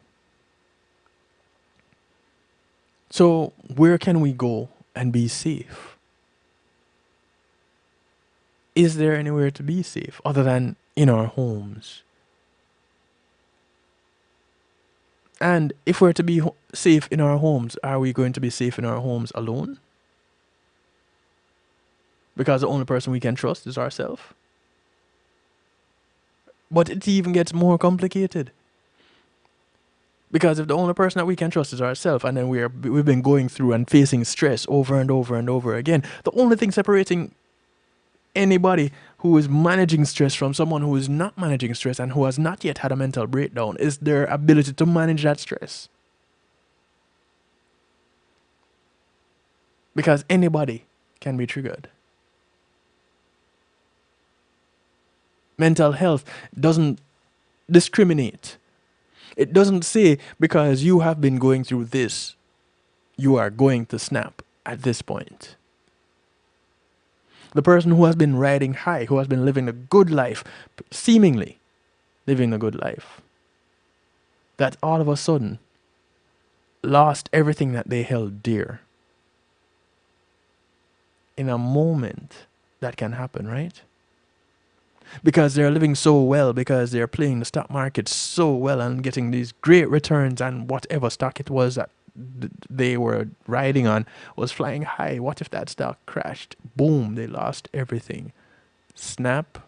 So where can we go and be safe? Is there anywhere to be safe other than in our homes? And if we're to be safe in our homes, are we going to be safe in our homes alone? Because the only person we can trust is ourselves. But it even gets more complicated. Because if the only person that we can trust is ourselves, and then we've been going through and facing stress over and over and over again, the only thing separating anybody who is managing stress from someone who is not managing stress and who has not yet had a mental breakdown is their ability to manage that stress. Because anybody can be triggered. Mental health doesn't discriminate. It doesn't say because you have been going through this, you are going to snap at this point. The person who has been riding high, who has been living a good life, seemingly living a good life, that all of a sudden lost everything that they held dear. In a moment, that can happen, right? Because they're living so well, because they're playing the stock market so well and getting these great returns, and whatever stock it was that they were riding on was flying high. What if that stock crashed? Boom, they lost everything. Snap.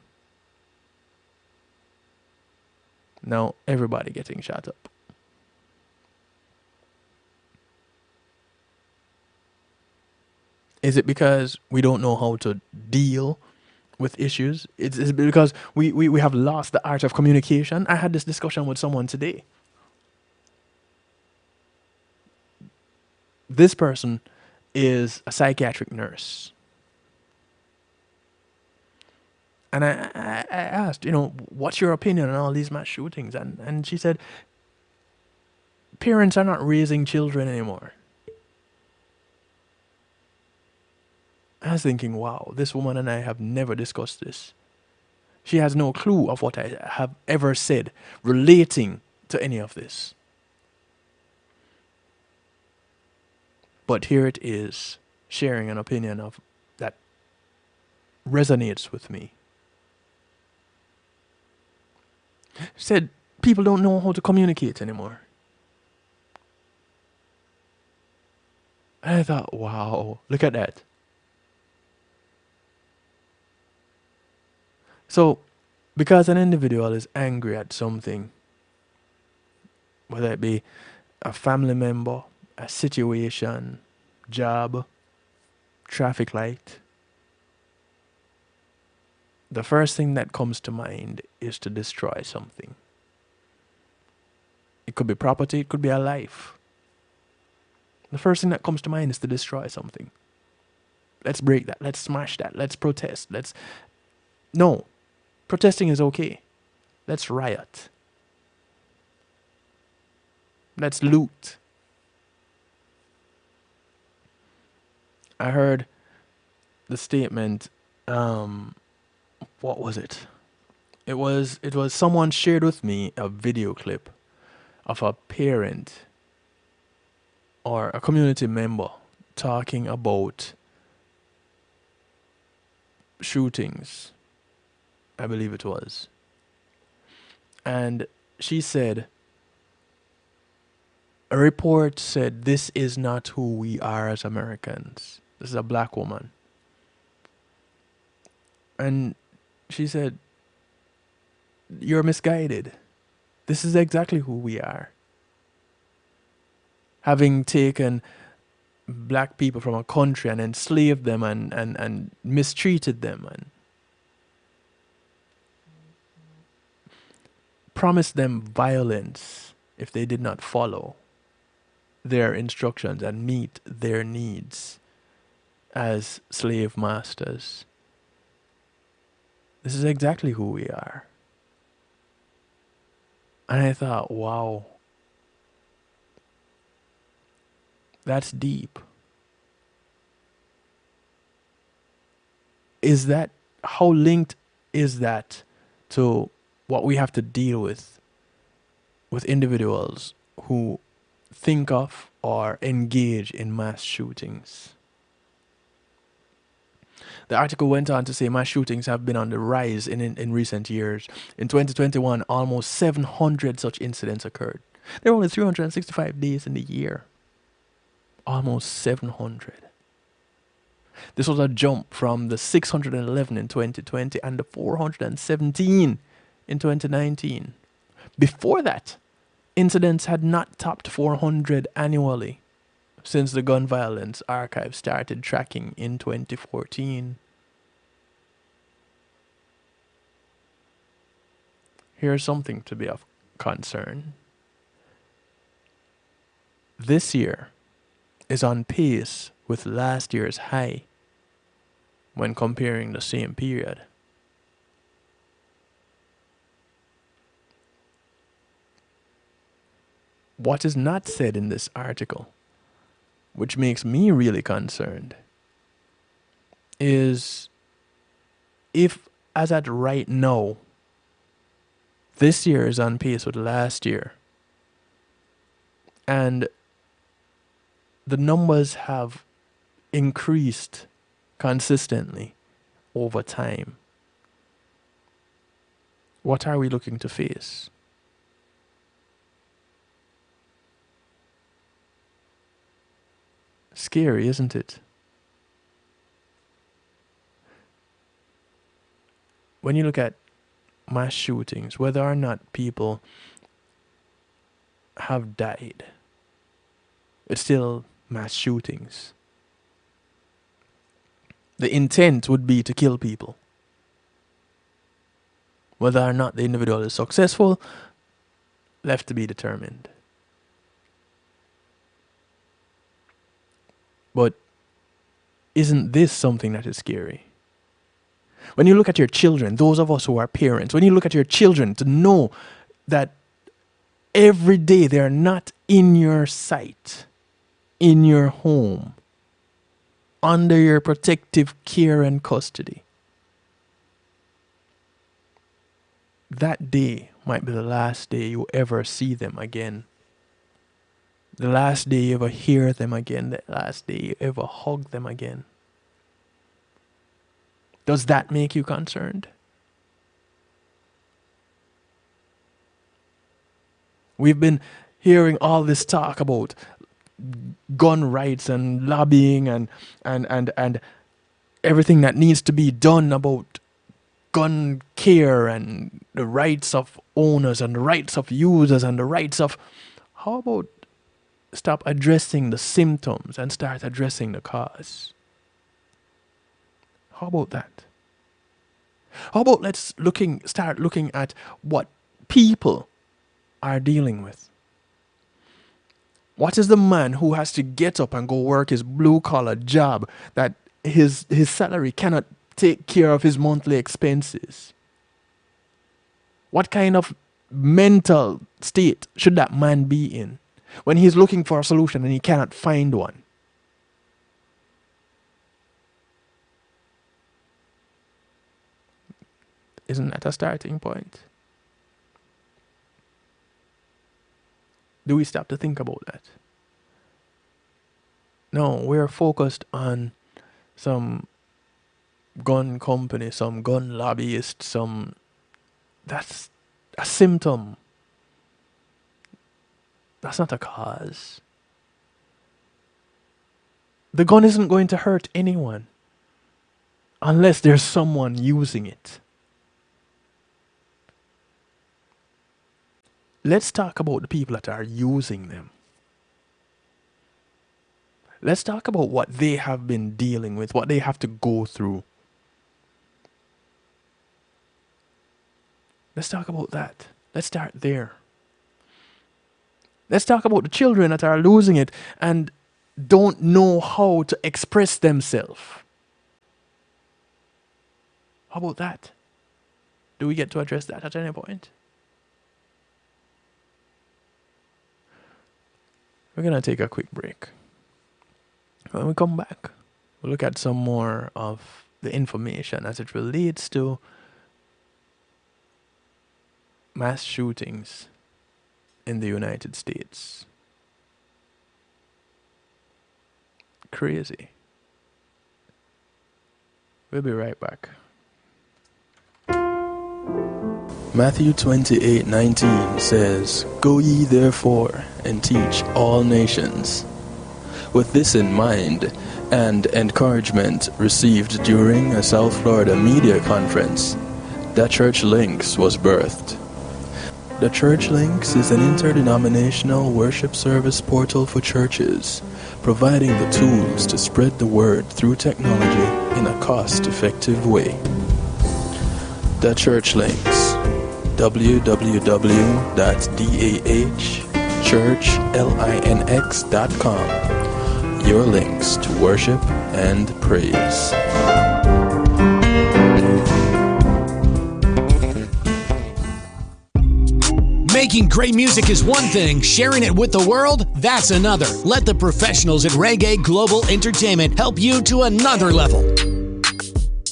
Now everybody getting shot up. Is it because we don't know how to deal with issues? It's because we have lost the art of communication. I had this discussion with someone today. This person is a psychiatric nurse. And I asked, what's your opinion on all these mass shootings? And she said, parents are not raising children anymore. I was thinking, wow, this woman and I have never discussed this. She has no clue of what I have ever said relating to any of this. But here it is, sharing an opinion of that resonates with me. Said people don't know how to communicate anymore. And I thought, wow, look at that. So, because an individual is angry at something, whether it be a family member, a situation, job, traffic light, the first thing that comes to mind is to destroy something. It could be property, it could be a life. The first thing that comes to mind is to destroy something. Let's break that, let's smash that, let's protest, No, protesting is okay. Let's riot. Let's loot. I heard the statement, what was it? It was someone shared with me a video clip of a parent or a community member talking about shootings, I believe it was. And she said, a report said, this is not who we are as Americans. This is a black woman. And she said, you're misguided. This is exactly who we are. Having taken black people from a country and enslaved them and mistreated them and promised them violence if they did not follow their instructions and meet their needs as slave masters. This is exactly who we are. And I thought, wow, that's deep. How linked is that to what we have to deal with individuals who think of or engage in mass shootings? The article went on to say mass shootings have been on the rise in recent years. In 2021, almost 700 such incidents occurred. There were only 365 days in the year. Almost 700. This was a jump from the 611 in 2020 and the 417 in 2019. Before that, incidents had not topped 400 annually since the gun violence archive started tracking in 2014. Here's something to be of concern. This year is on pace with last year's high when comparing the same period. What is not said in this article, which makes me really concerned, is if, as at right now, this year is on pace with last year, and the numbers have increased consistently over time, what are we looking to face? Scary, isn't it? When you look at mass shootings, whether or not people have died, it's still mass shootings. The intent would be to kill people. Whether or not the individual is successful, left to be determined. But isn't this something that is scary? When you look at your children, those of us who are parents, when you look at your children, to know that every day they are not in your sight, in your home, under your protective care and custody, that day might be the last day you ever see them again. The last day you ever hear them again. The last day you ever hug them again. Does that make you concerned? We've been hearing all this talk about gun rights and lobbying and everything that needs to be done about gun care and the rights of owners and the rights of users and the rights of... How about stop addressing the symptoms and start addressing the cause? How about that? How about let's start looking at what people are dealing with? What is the man who has to get up and go work his blue-collar job that his salary cannot take care of his monthly expenses? What kind of mental state should that man be in when he's looking for a solution and he cannot find one? Isn't that a starting point? Do we stop to think about that? No, we're focused on some gun company, some gun lobbyist, that's a symptom. That's not a cause. The gun isn't going to hurt anyone unless there's someone using it. Let's talk about the people that are using them. Let's talk about what they have been dealing with, what they have to go through. Let's talk about that. Let's start there. Let's talk about the children that are losing it and don't know how to express themselves. How about that? Do we get to address that at any point? We're going to take a quick break. When we come back, we'll look at some more of the information as it relates to mass shootings in the United States. Crazy. We'll be right back. Matthew 28:19 says, "Go ye therefore and teach all nations." With this in mind and encouragement received during a South Florida media conference, The Church Links was birthed. The Church Links is an interdenominational worship service portal for churches, providing the tools to spread the word through technology in a cost-effective way. The Church Links, www.dahchurchlinx.com. Your links to worship and praise. Making great music is one thing, sharing it with the world, that's another. Let the professionals at Reggae Global Entertainment help you to another level.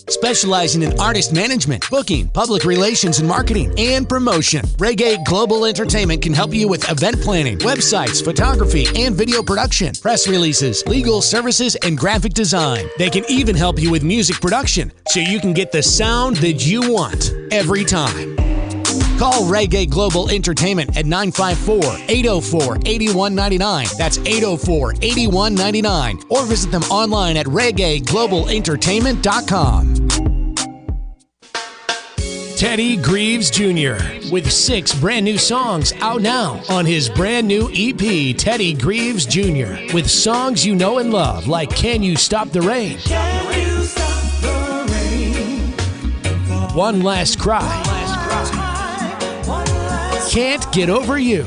Specializing in artist management, booking, public relations and marketing, and promotion, Reggae Global Entertainment can help you with event planning, websites, photography, and video production, press releases, legal services, and graphic design. They can even help you with music production, so you can get the sound that you want every time. Call Reggae Global Entertainment at 954-804-8199. That's 804-8199. Or visit them online at reggaeglobalentertainment.com. Teddy Greaves Jr. with 6 brand new songs out now on his brand new EP, Teddy Greaves Jr. with songs you know and love like Can You Stop the Rain? Can you stop the rain? One Last Cry. Can't Get Over You.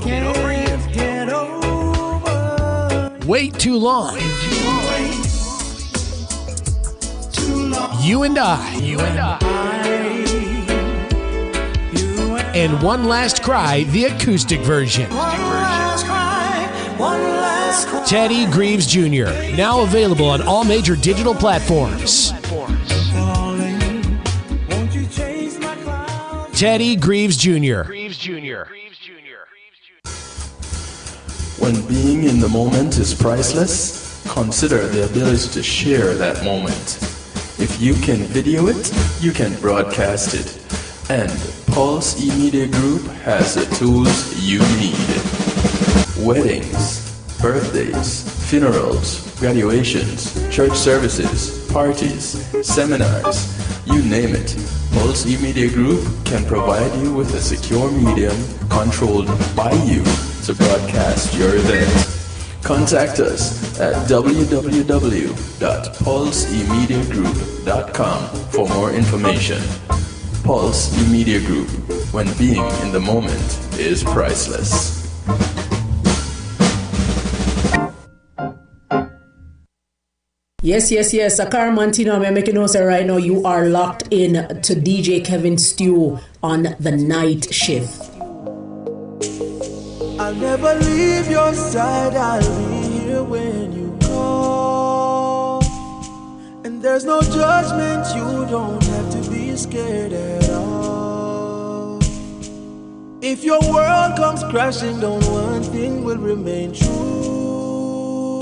Wait Too Long. You and I. And One Last Cry, the acoustic version. One last cry, one last Teddy Greaves Jr., now available on all major digital platforms. Teddy Greaves Jr. When being in the moment is priceless, consider the ability to share that moment. If you can video it, you can broadcast it. And Pulse E-Media Group has the tools you need. Weddings, birthdays, funerals, graduations, church services, parties, seminars, you name it. Pulse E-Media Group can provide you with a secure medium controlled by you to broadcast your event. Contact us at www.pulseemediagroup.com for more information. Pulse E-Media Group, when being in the moment is priceless. Yes. Akar Mantino, I'm making notes right now. You are locked in to DJ Kevin Stew on the night shift. I'll never leave your side, I'll be here when you call. And there's no judgment, you don't have to be scared at all. If your world comes crashing down, one thing will remain true,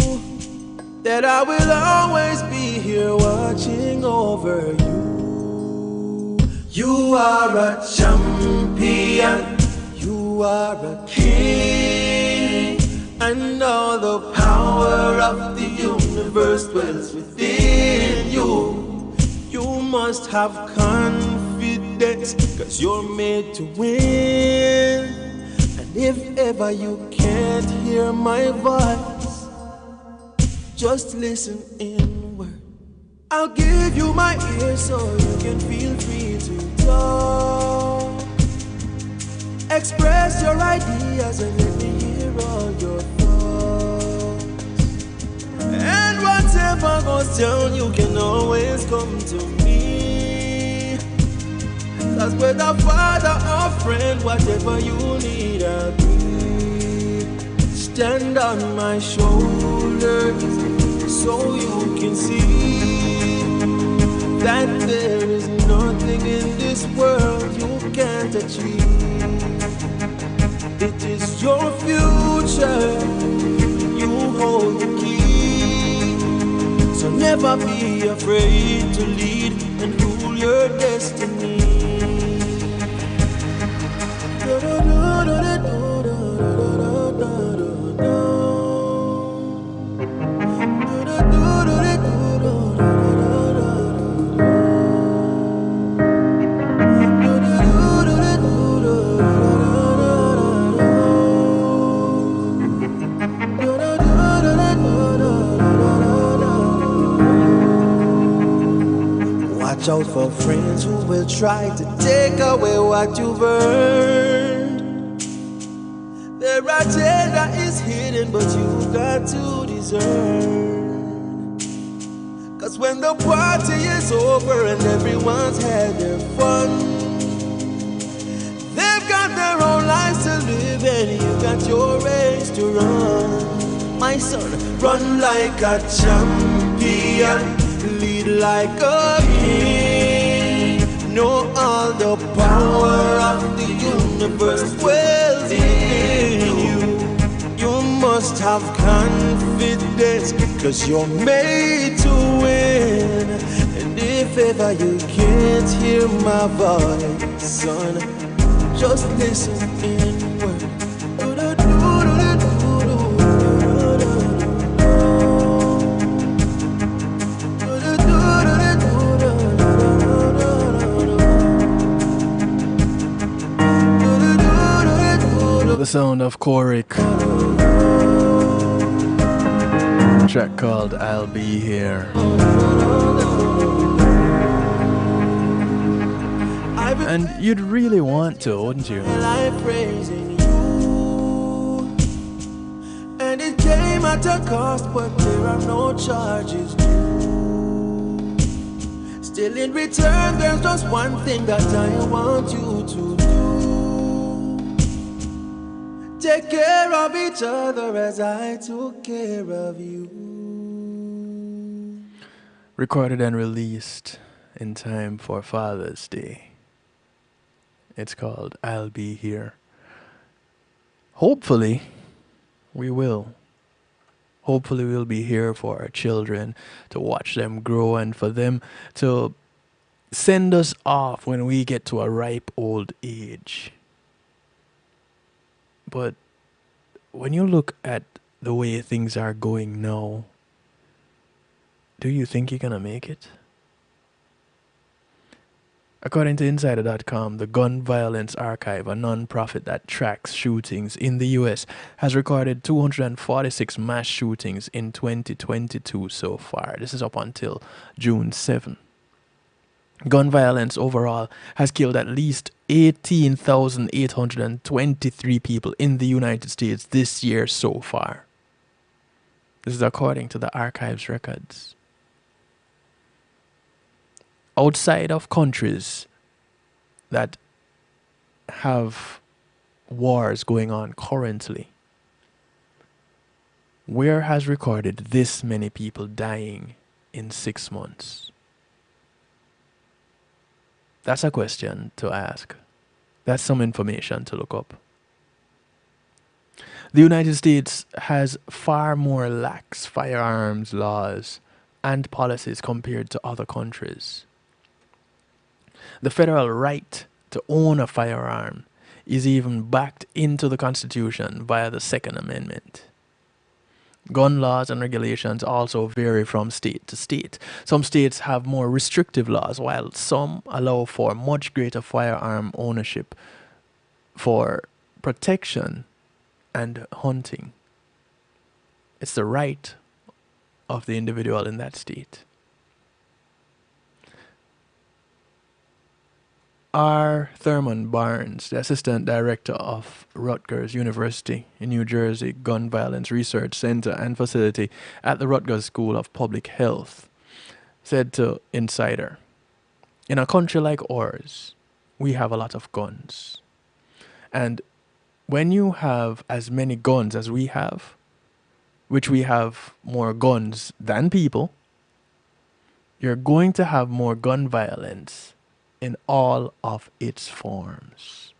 that I will always be here watching over you. You are a champion, you are a king, and all the power of the universe dwells within you. You must have confidence, 'cause you're made to win. And if ever you can't hear my voice, just listen inward. I'll give you my ear so you can feel free to talk. Express your ideas and let me hear all your thoughts. And whatever goes down, you can always come to me. 'Cause whether father or friend, whatever you need, I'll be. Stand on my shoulders so you can see that there is nothing in this world you can't achieve. It is your future, you hold the key. So never be afraid to lead and rule your destiny. Watch out for friends who will try to take away what you've earned. Their agenda is hidden, but you got to discern. 'Cause when the party is over and everyone's had their fun, they've got their own lives to live and you got your race to run. My son, run like a champion, lead like a king. Know all the power of the universe dwells in you. You must have confidence, 'cause you're made to win. And if ever you can't hear my voice, son, just listen inward. The sound of Korik. A track called I'll Be Here. And you'd really want to, wouldn't you? And it came at a cost, but there are no charges due. Still in return, there's just one thing that I want you to do. Take care of each other as I took care of you. Recorded and released in time for Father's Day. It's called I'll Be Here. Hopefully, we will. Hopefully, we'll be here for our children, to watch them grow, and for them to send us off when we get to a ripe old age. But when you look at the way things are going now, do you think you're going to make it? According to Insider.com, the Gun Violence Archive, a non-profit that tracks shootings in the U.S., has recorded 246 mass shootings in 2022 so far. This is up until June 7. Gun violence overall has killed at least 18,823 people in the United States this year so far. This is according to the archive's records. Outside of countries that have wars going on currently, where has recorded this many people dying in 6 months? That's a question to ask. That's some information to look up. The United States has far more lax firearms laws and policies compared to other countries. The federal right to own a firearm is even backed into the Constitution via the Second Amendment. Gun laws and regulations also vary from state to state. Some states have more restrictive laws, while some allow for much greater firearm ownership for protection and hunting. It's the right of the individual in that state. R. Thurman Barnes, the assistant director of Rutgers University in New Jersey Gun Violence Research Center and Facility at the Rutgers School of Public Health, said to Insider, "In a country like ours, we have a lot of guns. And when you have as many guns as we have, which we have more guns than people, you're going to have more gun violence in all of its forms."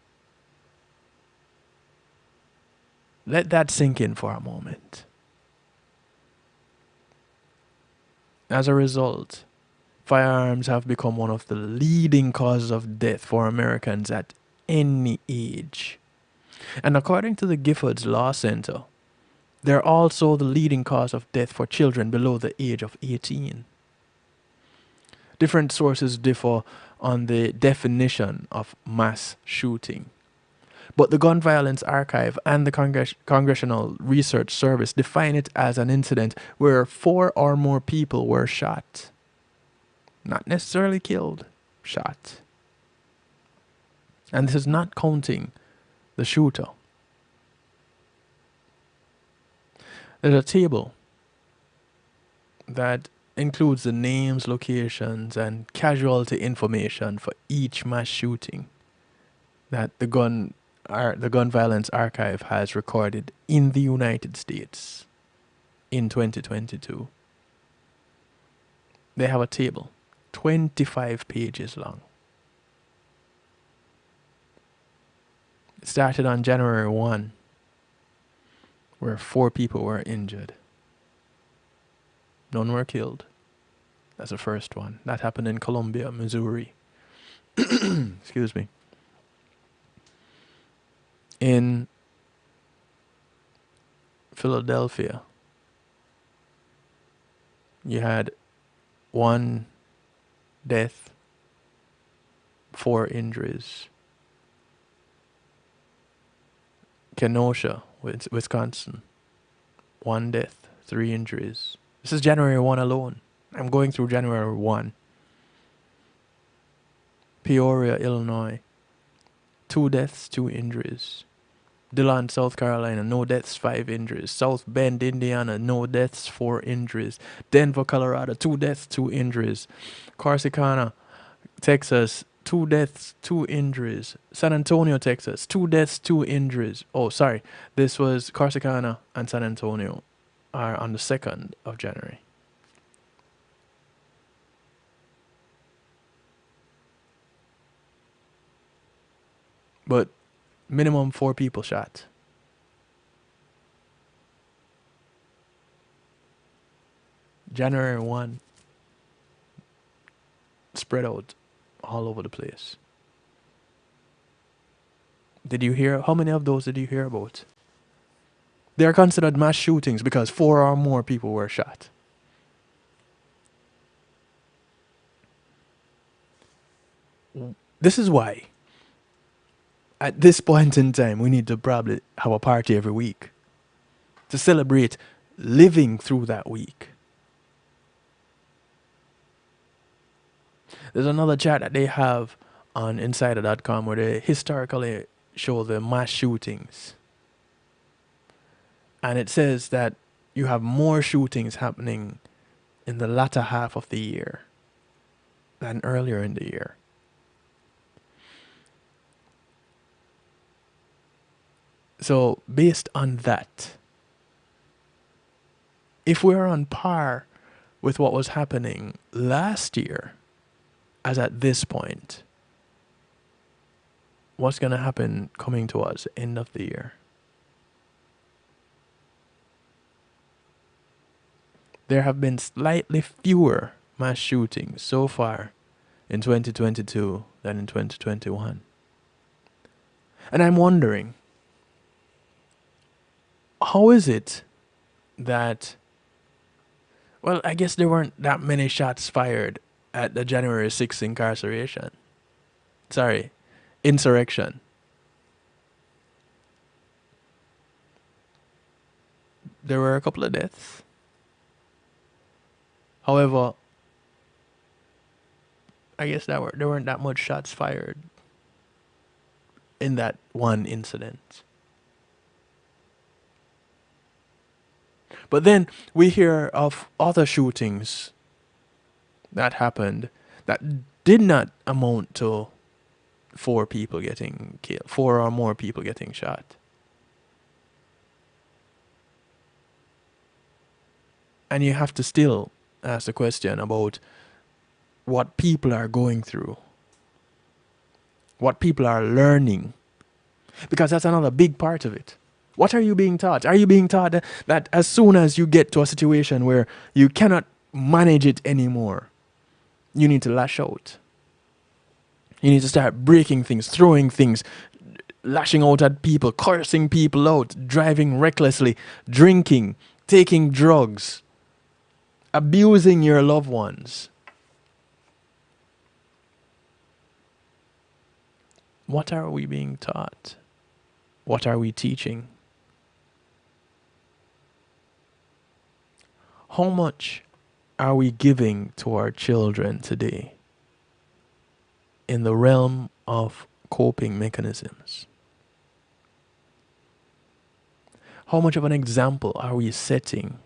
Let that sink in for a moment. As a result, firearms have become one of the leading causes of death for Americans at any age. And according to the Giffords Law Center, they're also the leading cause of death for children below the age of 18. Different sources differ on the definition of mass shooting, but the Gun Violence Archive and the Congressional Research Service define it as an incident where 4 or more people were shot. Not necessarily killed, shot. And this is not counting the shooter. There's a table that includes the names, locations, and casualty information for each mass shooting that the Gun Violence Archive has recorded in the United States in 2022. They have a table, 25 pages long. It started on January 1, where 4 people were injured. None were killed. That's the first one. That happened in Columbia, Missouri. Excuse me. In Philadelphia, you had 1 death, 4 injuries. Kenosha, Wisconsin, 1 death, 3 injuries. This is January 1 alone. I'm going through January 1. Peoria, Illinois, 2 deaths, 2 injuries. Dillon, South Carolina, no deaths, 5 injuries. South Bend, Indiana, no deaths, 4 injuries. Denver, Colorado, 2 deaths, 2 injuries. Corsicana, Texas, 2 deaths, 2 injuries. San Antonio, Texas, 2 deaths, 2 injuries. Oh, sorry. This was Corsicana and San Antonio are on the 2nd of January. But minimum 4 people shot. January 1. Spread out all over the place. Did you hear? How many of those did you hear about? They are considered mass shootings because 4 or more people were shot. This is why, at this point in time, we need to probably have a party every week to celebrate living through that week. There's another chart that they have on insider.com where they historically show the mass shootings. And it says that you have more shootings happening in the latter half of the year than earlier in the year. So based on that, if we're on par with what was happening last year, as at this point, what's going to happen coming to us end of the year? There have been slightly fewer mass shootings so far in 2022 than in 2021. And I'm wondering, how is it that, well, I guess there weren't that many shots fired at the January 6th insurrection. There were a couple of deaths. However, I guess there weren't that much shots fired in that one incident. But then we hear of other shootings that happened that did not amount to 4 people getting killed, 4 or more people getting shot. And you have to still ask the question about what people are going through, what people are learning, because that's another big part of it. What are you being taught? Are you being taught that as soon as you get to a situation where you cannot manage it anymore, you need to lash out? You need to start breaking things, throwing things, lashing out at people, cursing people out, driving recklessly, drinking, taking drugs, abusing your loved ones. What are we being taught? What are we teaching? How much are we giving to our children today in the realm of coping mechanisms? How much of an example are we setting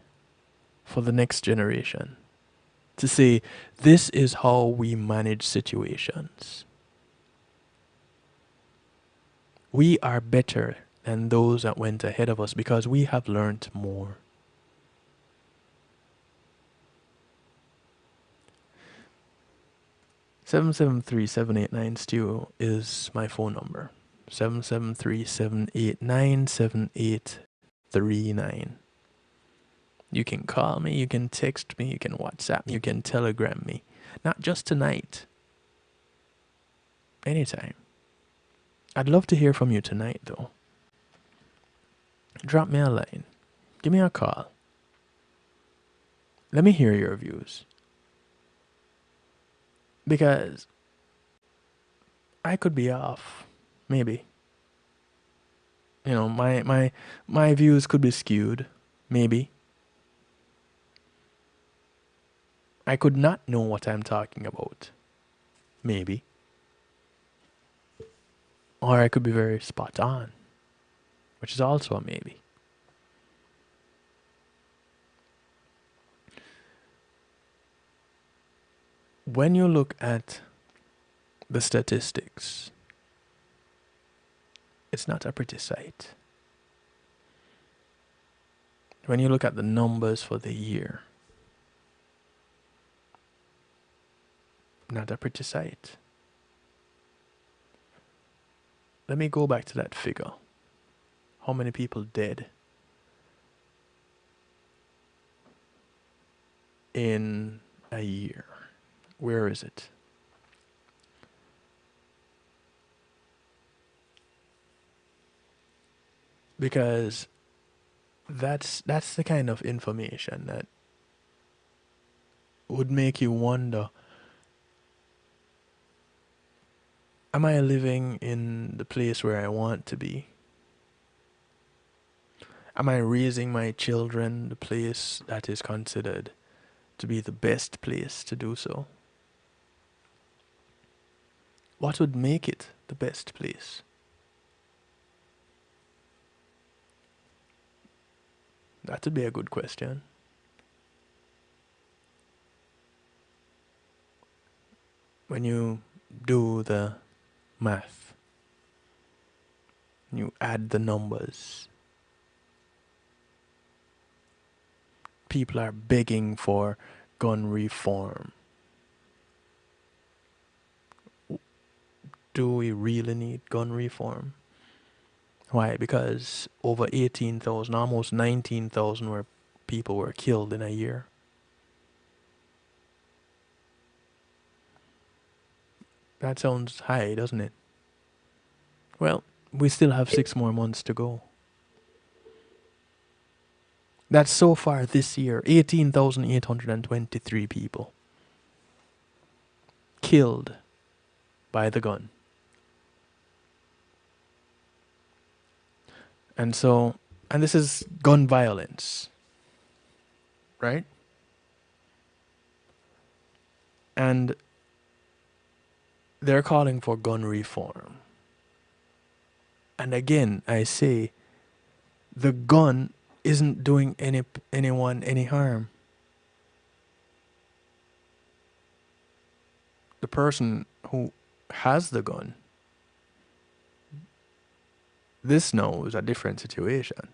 for the next generation to say, this is how we manage situations? We are better than those that went ahead of us because we have learned more. (773-789 is my phone number. 773-789-7839. You can call me, you can text me, you can WhatsApp me, you can Telegram me. Not just tonight. Anytime. I'd love to hear from you tonight, though. Drop me a line. Give me a call. Let me hear your views. Because I could be off. Maybe. You know, my views could be skewed. Maybe. I could not know what I'm talking about. Maybe. Or I could be very spot on, which is also a maybe. When you look at the statistics, it's not a pretty sight. When you look at the numbers for the year, not a pretty sight. Let me go back to that figure. How many people dead in a year? Where is it? Because that's the kind of information that would make you wonder, am I living in the place where I want to be? Am I raising my children the place that is considered to be the best place to do so? What would make it the best place? That would be a good question. When you do the math, you add the numbers, people are begging for gun reform. Do we really need gun reform? Why? Because over 18,000, almost 19,000 people were killed in a year. That sounds high, doesn't it? Well, we still have 6 more months to go. That's so far this year, 18,823 people killed by the gun. And this is gun violence, right? And they're calling for gun reform. And again, I say, the gun isn't doing anyone any harm. The person who has the gun, this now is a different situation.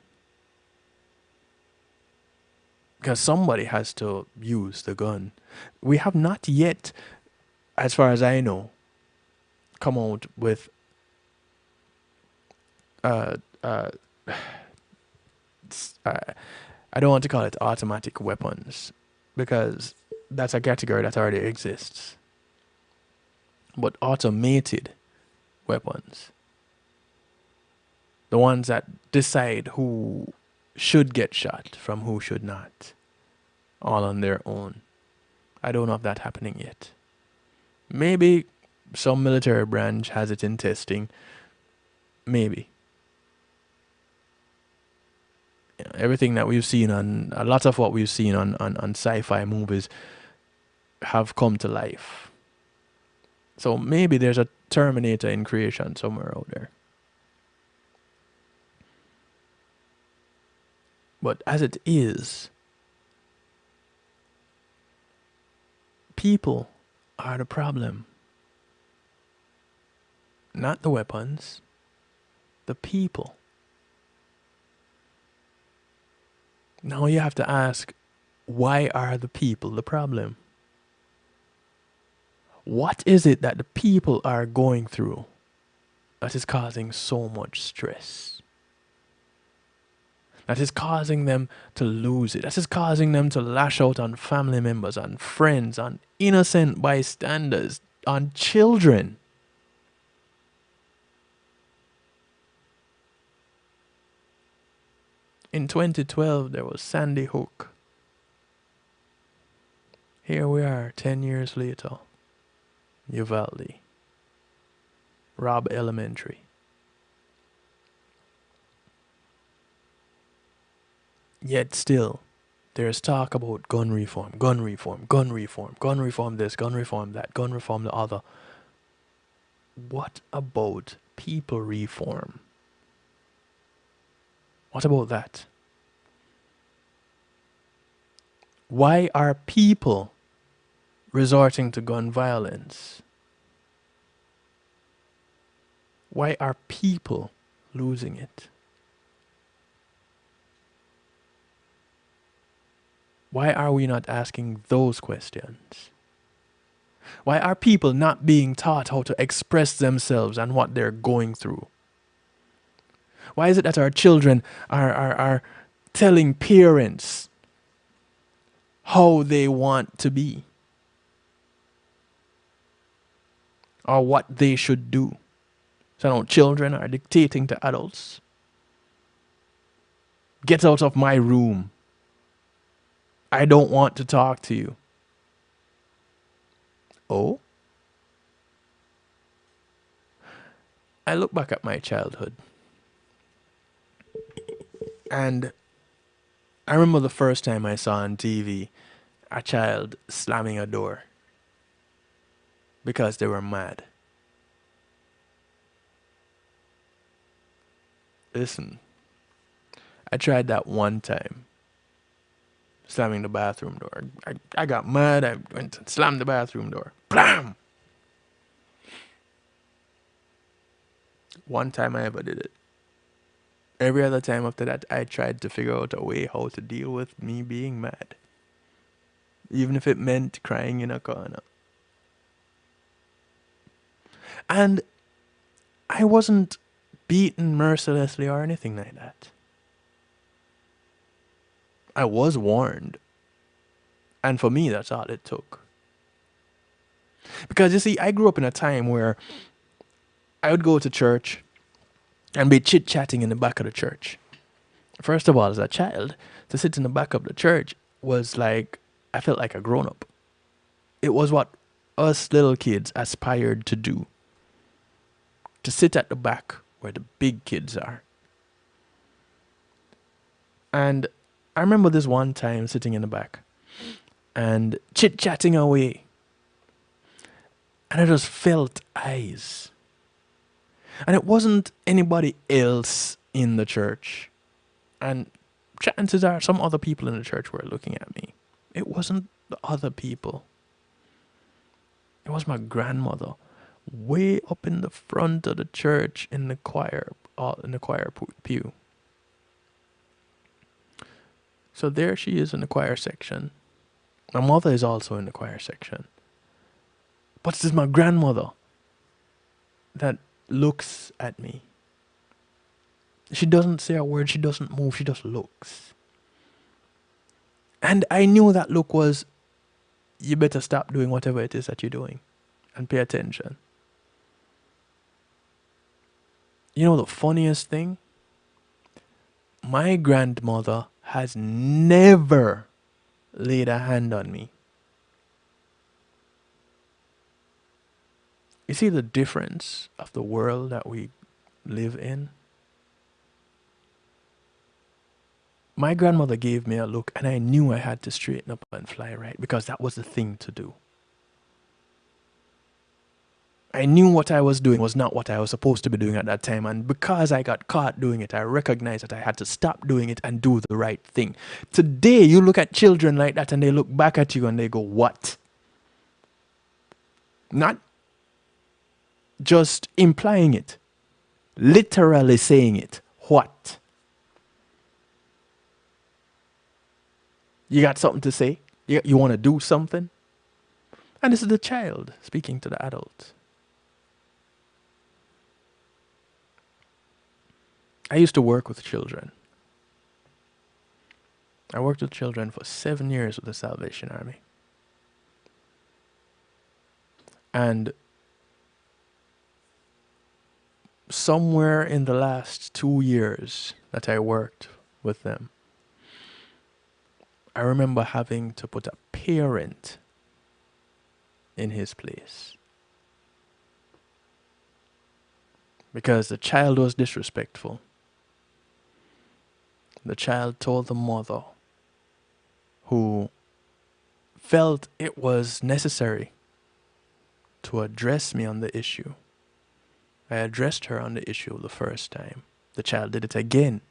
Because somebody has to use the gun. We have not yet, as far as I know, come out with I don't want to call it automatic weapons, because that's a category that already exists. But automated weapons, the ones that decide who should get shot from who should not, all on their own. I don't know if that's happening yet. Maybe some military branch has it in testing. Maybe. Everything that we've seen on, a lot of what we've seen on sci-fi movies have come to life. So maybe there's a Terminator in creation somewhere out there. But as it is, people are the problem. Not the weapons, the people. Now you have to ask, why are the people the problem? What is it that the people are going through that is causing so much stress? That is causing them to lose it. That is causing them to lash out on family members, on friends, on innocent bystanders, on children. In 2012, there was Sandy Hook. Here we are, 10 years later. Uvalde. Robb Elementary. Yet still, there's talk about gun reform, gun reform, gun reform, gun reform this, gun reform that, gun reform the other. What about people reform? What about that? Why are people resorting to gun violence? Why are people losing it? Why are we not asking those questions? Why are people not being taught how to express themselves and what they're going through? Why is it that our children are telling parents how they want to be or what they should do? So now children are dictating to adults. Get out of my room. I don't want to talk to you. Oh? I look back at my childhood. And I remember the first time I saw on TV a child slamming a door because they were mad. Listen, I tried that one time, slamming the bathroom door. I got mad, I went and slammed the bathroom door. Blam! One time I ever did it. Every other time after that, I tried to figure out a way how to deal with me being mad. Even if it meant crying in a corner. And I wasn't beaten mercilessly or anything like that. I was warned. And for me, that's all it took. Because you see, I grew up in a time where I would go to church and be chit-chatting in the back of the church. First of all, as a child, to sit in the back of the church was like, I felt like a grown-up. It was what us little kids aspired to do. To sit at the back where the big kids are. And I remember this one time sitting in the back and chit-chatting away. And I just felt eyes. And it wasn't anybody else in the church. And chances are some other people in the church were looking at me. It wasn't the other people. It was my grandmother, way up in the front of the church in the choir pew. So there she is in the choir section. My mother is also in the choir section. But this is my grandmother that looks at me. She doesn't say a word, she doesn't move, she just looks. And I knew that look was, you better stop doing whatever it is that you're doing and pay attention. You know the funniest thing? My grandmother has never laid a hand on me. You see the difference of the world that we live in? My grandmother gave me a look and I knew I had to straighten up and fly right because that was the thing to do. I knew what I was doing was not what I was supposed to be doing at that time, and because I got caught doing it, I recognized that I had to stop doing it and do the right thing. Today, you look at children like that and they look back at you and they go, what? Not just implying it, literally saying it. What? You got something to say? You want to do something? And this is the child speaking to the adult. I used to work with children. I worked with children for 7 years with the Salvation Army. And somewhere in the last 2 years that I worked with them, I remember having to put a parent in his place. Because the child was disrespectful. The child told the mother, who felt it was necessary to address me on the issue. I addressed her on the issue the first time. The child did it again.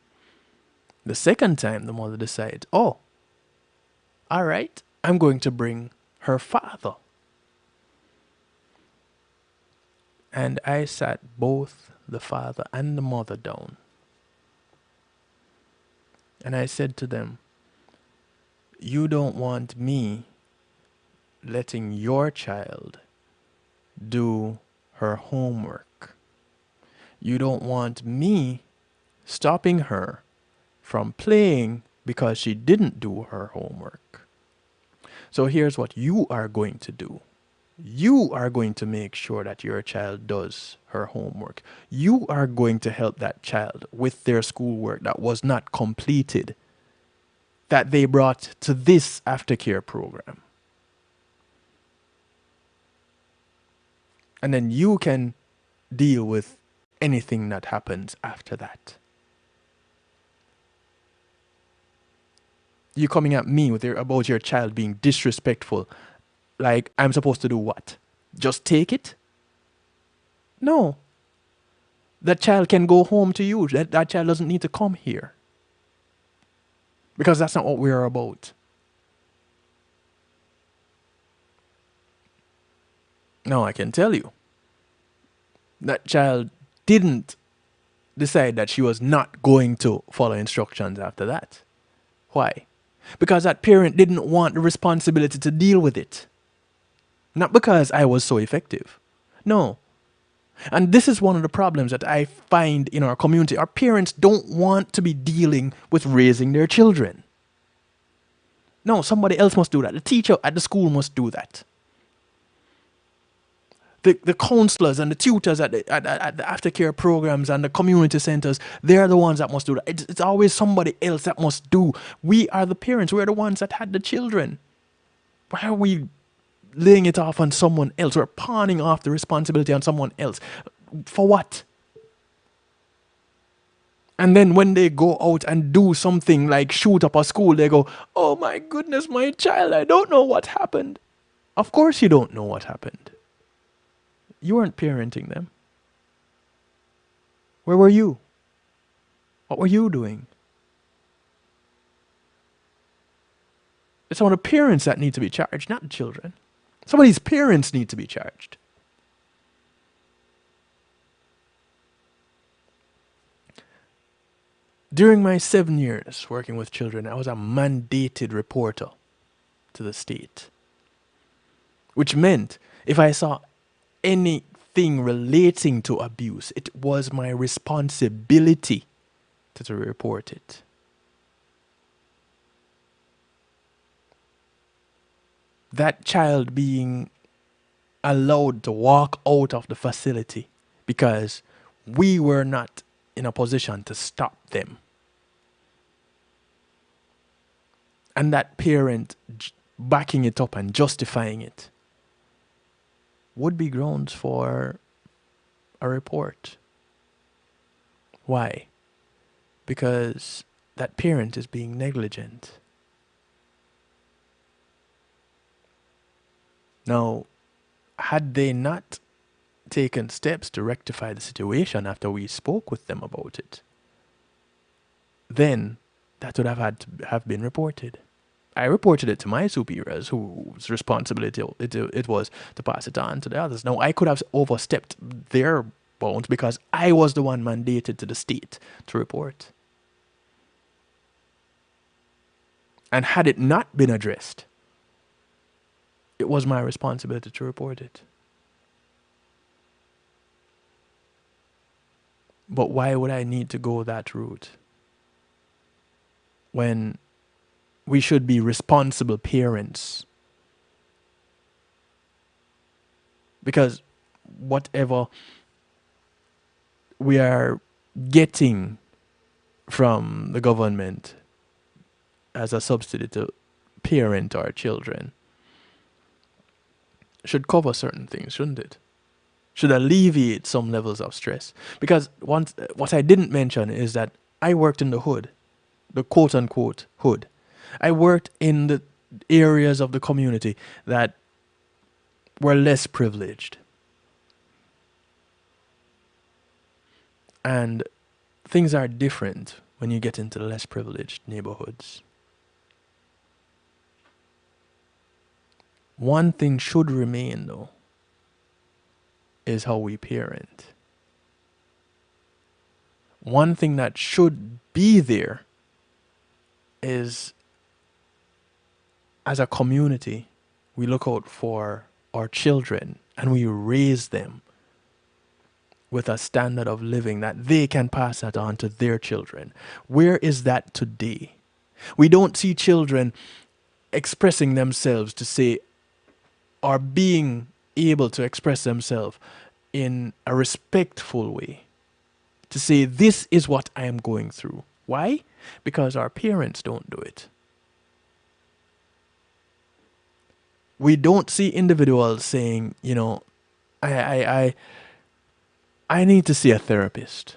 The second time, the mother decided, oh, all right, I'm going to bring her father. And I sat both the father and the mother down. And I said to them, you don't want me letting your child do her homework. You don't want me stopping her from playing because she didn't do her homework. So here's what you are going to do. You are going to make sure that your child does her homework. You are going to help that child with their schoolwork that was not completed, that they brought to this aftercare program. And then you can deal with anything that happens after that. You coming at me with about your child being disrespectful, like I'm supposed to do what? Just take it? No. That child can go home to you. That child doesn't need to come here. Because that's not what we're about. Now I can tell you, that child didn't decide that she was not going to follow instructions after that. Why? Because that parent didn't want the responsibility to deal with it. Not because I was so effective. No. And this is one of the problems that I find in our community. Our parents don't want to be dealing with raising their children. No, somebody else must do that. The teacher at the school must do that. The counselors and the tutors at the aftercare programs and the community centers, they're the ones that must do that. It's always somebody else that must do. We are the parents. We're the ones that had the children. Why are we laying it off on someone else? We're pawning off the responsibility on someone else. For what? And then when they go out and do something like shoot up a school, they go, oh my goodness, my child, I don't know what happened. Of course you don't know what happened. You weren't parenting them. Where were you? What were you doing? It's some of the parents that need to be charged, not the children. Some of these parents need to be charged. During my 7 years working with children, I was a mandated reporter to the state. Which meant if I saw anything relating to abuse, it was my responsibility to report it. That child being allowed to walk out of the facility because we were not in a position to stop them. And that parent backing it up and justifying it would be grounds for a report. Why? Because that parent is being negligent. Now, had they not taken steps to rectify the situation after we spoke with them about it, then that would have had to have been reported. I reported it to my superiors, whose responsibility it was to pass it on to the others. Now, I could have overstepped their bounds because I was the one mandated to the state to report. And had it not been addressed, it was my responsibility to report it. But why would I need to go that route when we should be responsible parents? Because whatever we are getting from the government as a subsidy to parent our children should cover certain things, shouldn't it? Should alleviate some levels of stress. Because what I didn't mention is that I worked in the hood, the quote-unquote hood. I worked in the areas of the community that were less privileged. And things are different when you get into the less privileged neighborhoods. One thing should remain, though, is how we parent. one thing that should be there is, as a community, we look out for our children and we raise them with a standard of living that they can pass that on to their children. Where is that today? We don't see children expressing themselves to say, or being able to express themselves in a respectful way, to say, this is what I am going through. Why? Because our parents don't do it. We don't see individuals saying, you know, I need to see a therapist.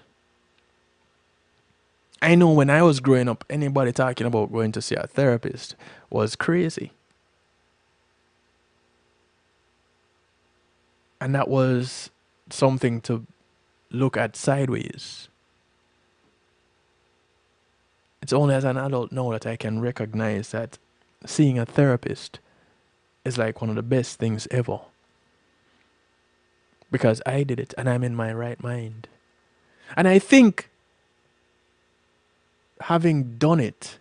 I know when I was growing up, anybody talking about going to see a therapist was crazy. And that was something to look at sideways. It's only as an adult now that I can recognize that seeing a therapist is like one of the best things ever. Because I did it and I'm in my right mind. And I think having done it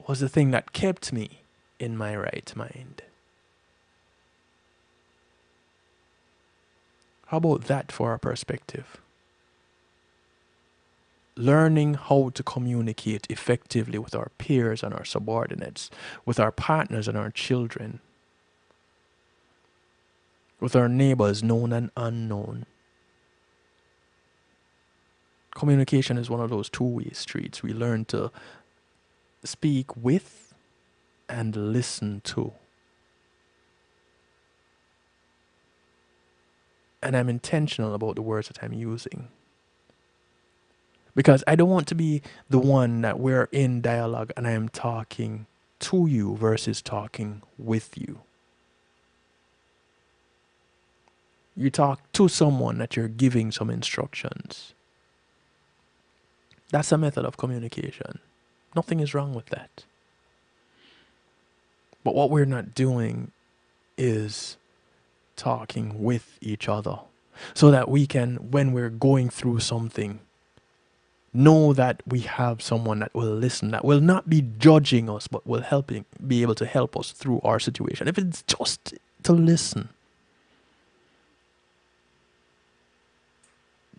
was the thing that kept me in my right mind. How about that for a perspective? Learning how to communicate effectively with our peers and our subordinates, with our partners and our children, with our neighbors, known and unknown. Communication is one of those two-way streets. We learn to speak with and listen to. And I'm intentional about the words that I'm using. Because I don't want to be the one that we're in dialogue and I am talking to you versus talking with you. You talk to someone that you're giving some instructions. That's a method of communication. Nothing is wrong with that. But what we're not doing is talking with each other so that we can, when we're going through something, know that we have someone that will listen, that will not be judging us, but will be able to help us through our situation. If it's just to listen,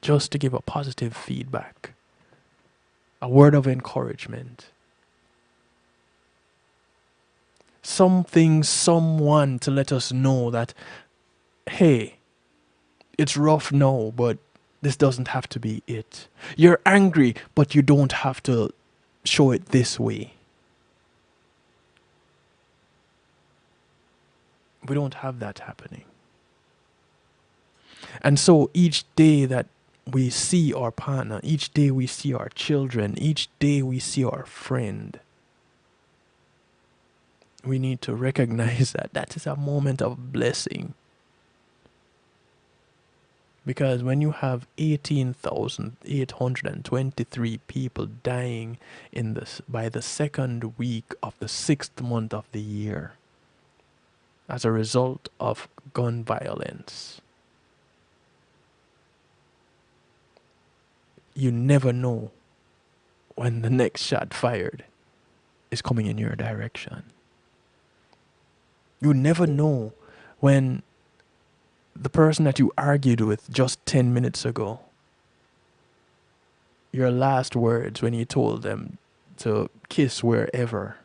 just to give a positive feedback, a word of encouragement, something, someone to let us know that, hey, it's rough now, but this doesn't have to be it. You're angry, but you don't have to show it this way. We don't have that happening. And so each day that we see our partner, each day we see our children, each day we see our friend, we need to recognize that that is a moment of blessing. Because when you have 18,823 people dying by the second week of the 6th month of the year as a result of gun violence, you never know when the next shot fired is coming in your direction. You never know when the person that you argued with just 10 minutes ago, your last words when you told them to kiss wherever,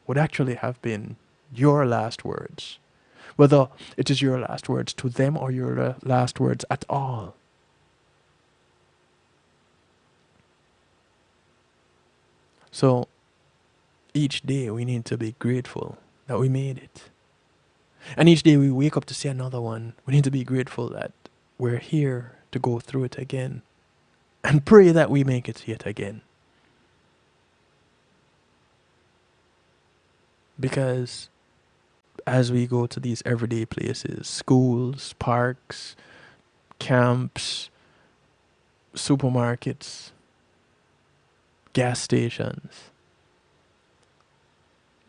would actually have been your last words. Whether it is your last words to them or your last words at all. So each day we need to be grateful that we made it. And each day we wake up to see another one. We need to be grateful that we're here to go through it again. And pray that we make it yet again. Because as we go to these everyday places, schools, parks, camps, supermarkets, gas stations,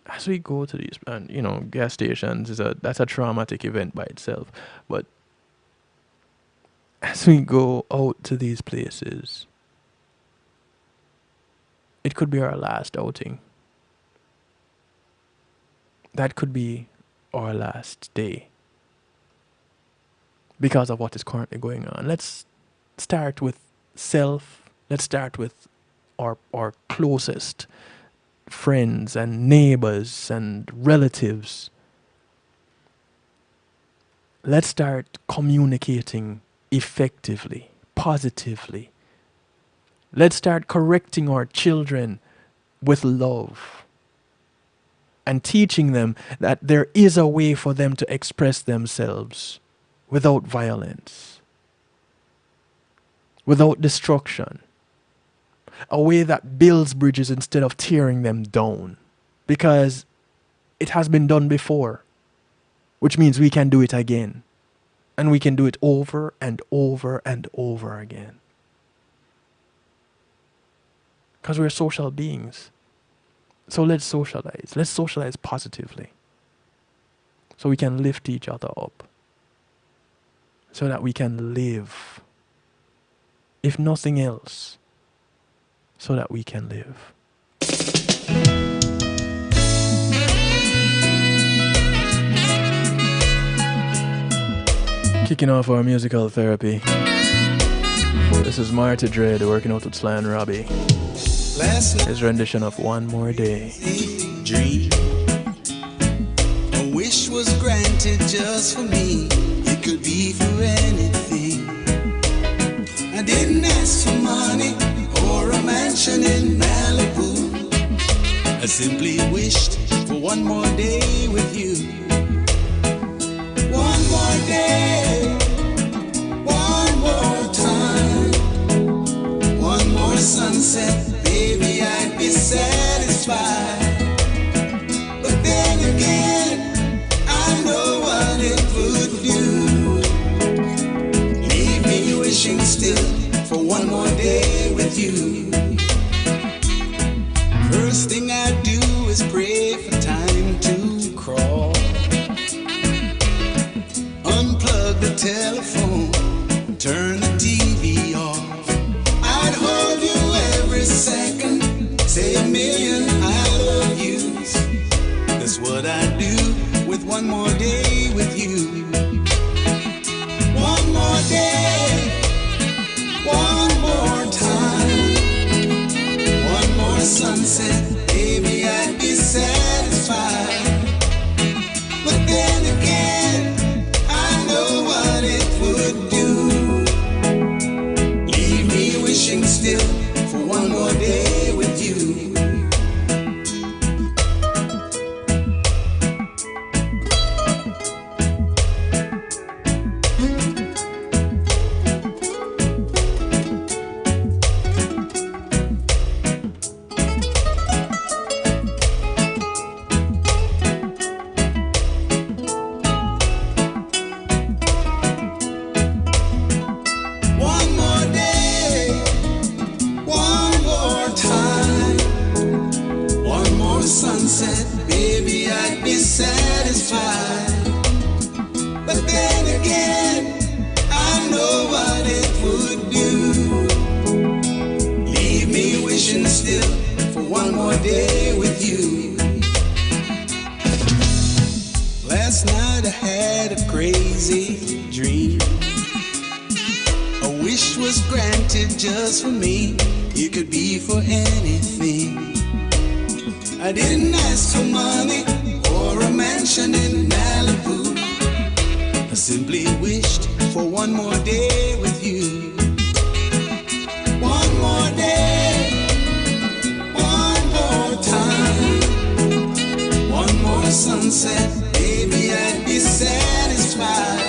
as we go to these, and gas stations that's a traumatic event by itself. But as we go out to these places, It could be our last outing. That could be our last day because of what is currently going on. Let's start with self. Let's start with our closest friends and neighbors and relatives. Let's start communicating effectively, positively. Let's start correcting our children with love and teaching them that there is a way for them to express themselves without violence, without destruction. A way that builds bridges instead of tearing them down. Because it has been done before, which means we can do it again. And we can do it over and over and over again. Because we're social beings. So let's socialize. Let's socialize positively. So we can lift each other up. So that we can live. If nothing else, so that we can live. Kicking off our musical therapy. This is Marty Dread working out with Sly and Robbie. His rendition of One More Day. Dream. A wish was granted just for me. It could be for anything. I didn't ask for money or a mansion in Malibu. I simply wished for one more day with you. One more day, one more time, one more sunset, baby, I'd be satisfied. But then again, I know what it would do. Leave me wishing still for one more day with you. First thing I do is pray for time to crawl. Unplug the telephone, turn the TV off. I'd hold you every second, say a million I love yous. That's what I do with one more day with you. One more day, one more time, one more sunset, baby, I'd be satisfied. But then again, I know what it would do. Leave me wishing still for one more day with you. One more day, one more time, one more sunset, baby, I'd be satisfied. But then again, I know what it would do. Leave me wishing still for one more day with you. Last night I had a crazy dream. A wish was granted just for me. It could be for anything. I didn't ask for money or a mansion in Malibu. I simply wished for one more day with you. One more day, one more time, one more sunset, baby, I'd be satisfied.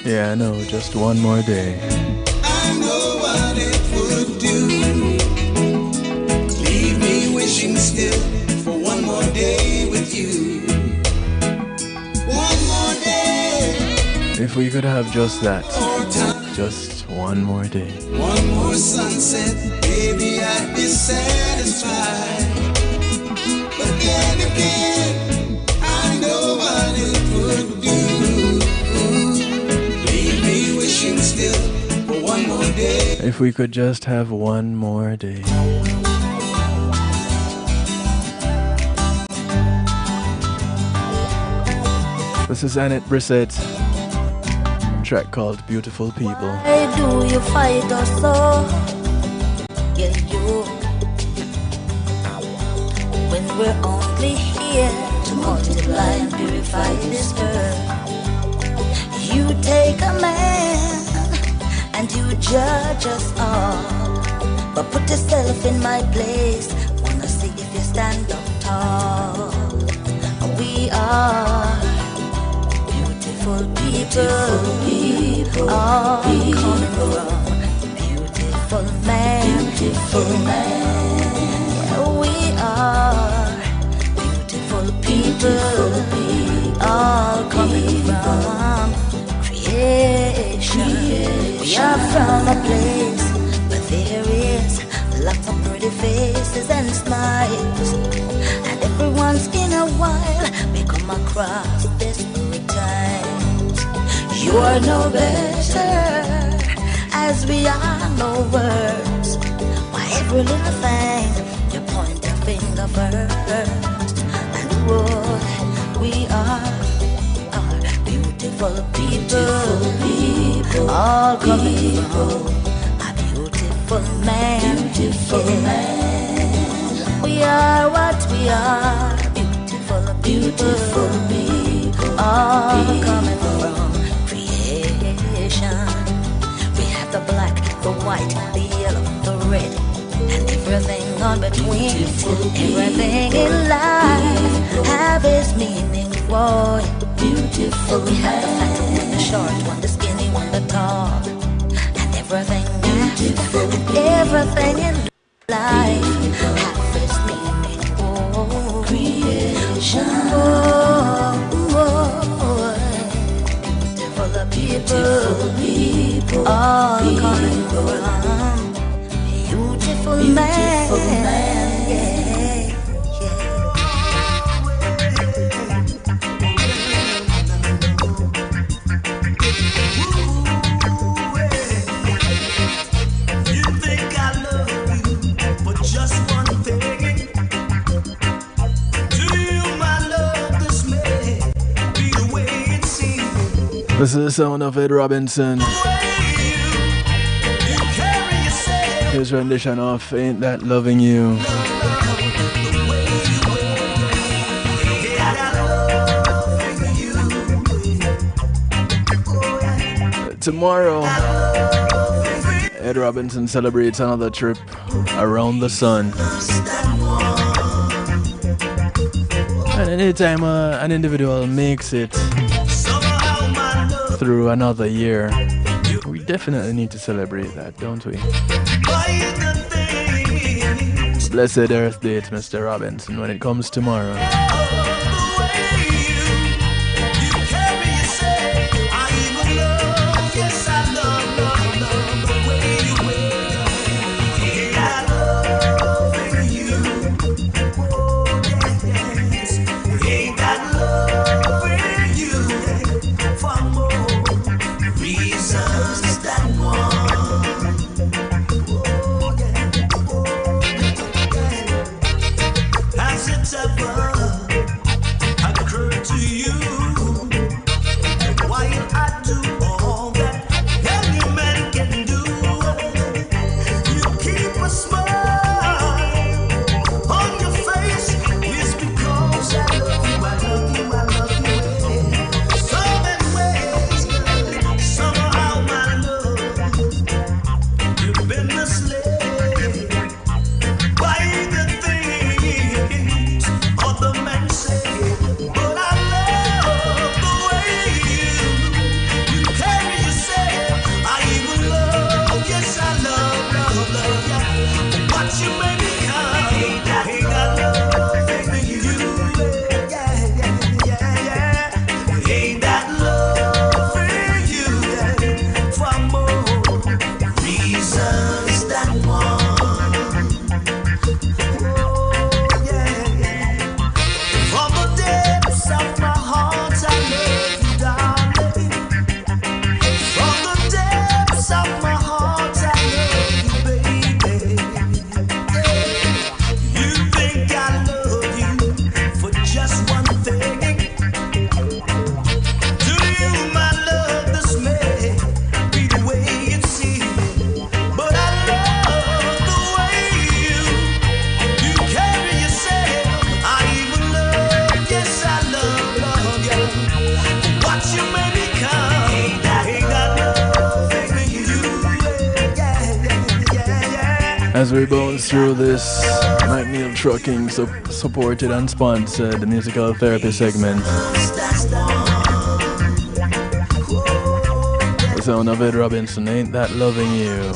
Yeah, I know, just one more day. I know what it would do. Leave me wishing still for one more day with you. One more day, If we could have just that, more time, just one more day. one more sunset, baby, I'd be satisfied. But then again, I know what it would do. Leave me wishing still for one more day. If we could just have one more day. This is Annette Brissett. A track called Beautiful People. Why do you fight us so? Yeah, you. When we're only here to multiply and purify this earth. You take a man and you judge us all. But put yourself in my place. Wanna see if you stand up tall. We are beautiful people, all coming from beautiful man. We are beautiful people, all coming from creation. We are from a place where there is lots of pretty faces and smiles, and everyone's in a while we come across desperate times. You are no better, as we are no worse. Why every little thing you point your finger first? And we are beautiful people, all coming from a beautiful man. We are what we are, beautiful people, all coming from creation. We have the black, the white, the yellow, the red, and everything on between. Everything in life have its meaning, boy. Beautiful. We have the fat one, the short one, the skinny one, the tall, and everything. Beautiful. Everything in life have its meaning, oh. Creation. Beautiful people, all coming from beautiful man. Yeah, You think I love you, but just one thing. Do you, my love, this may be the way it seems. This is the sound of Ed Robinson. His rendition of Ain't That Loving You. Tomorrow, Ed Robinson celebrates another trip around the sun. And anytime an individual makes it through another year, we definitely need to celebrate that, don't we? Blessed Earth Date, Mr. Robinson, when it comes tomorrow. By the things or As we bounce through this McNeil Trucking supported and sponsored the musical therapy segment. The sound of Ed Robinson, Ain't That Loving You.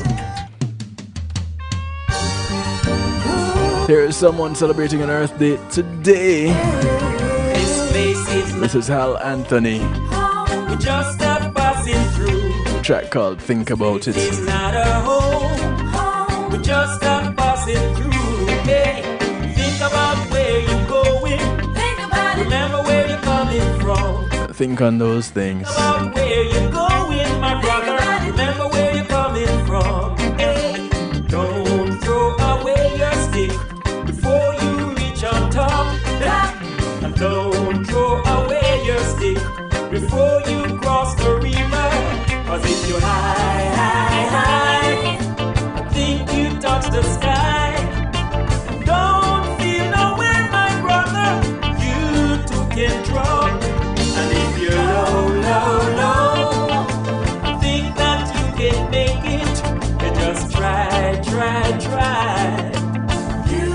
Here is someone celebrating an Earth Day today. This is Hal Anthony. We just are passing through. A track called Think About It. It's not a home. We just are passing through. Hey, think about where you're going. Think about it. Remember where you're coming from. Think on those things. Think about where you're going, my brother. Remember where you're coming from. Hey, don't throw away your stick before you reach on top. And don't throw away your stick before you cross the river. Cause if you're high, high, high, think you touch the sky. Don't feel nowhere, my brother, you too can drop. And if you're low, low, low, think that you can make it. You just try, try, try. You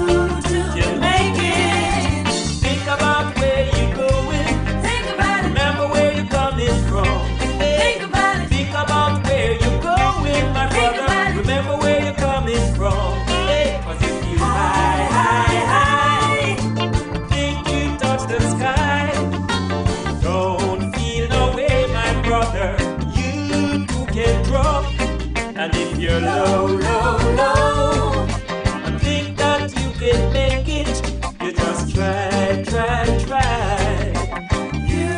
too can make it. Think about where you're going. Think about it. Remember where you're coming from. Think about it. Think about where you're going, my brother. Remember where you're coming from. Cause if you high, high, high, think you touch the sky. Don't feel no way, my brother. You too can drop. And if you're low, low, low, think that you can make it. You just try, try, try. You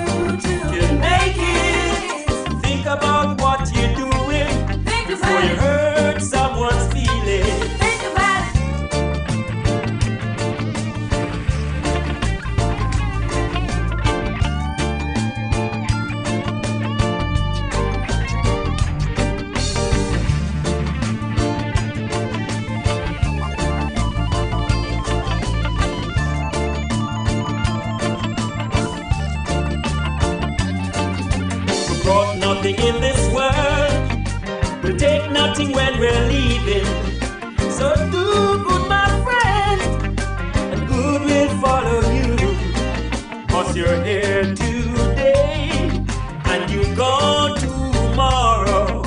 too can make it. Think about what you're doing. Think before you hurt someone's feelings. Think about it. We brought nothing in this world. We'll take nothing when we're leaving. So do good, my friend, and good will follow you. Cause you're here today, and you go tomorrow.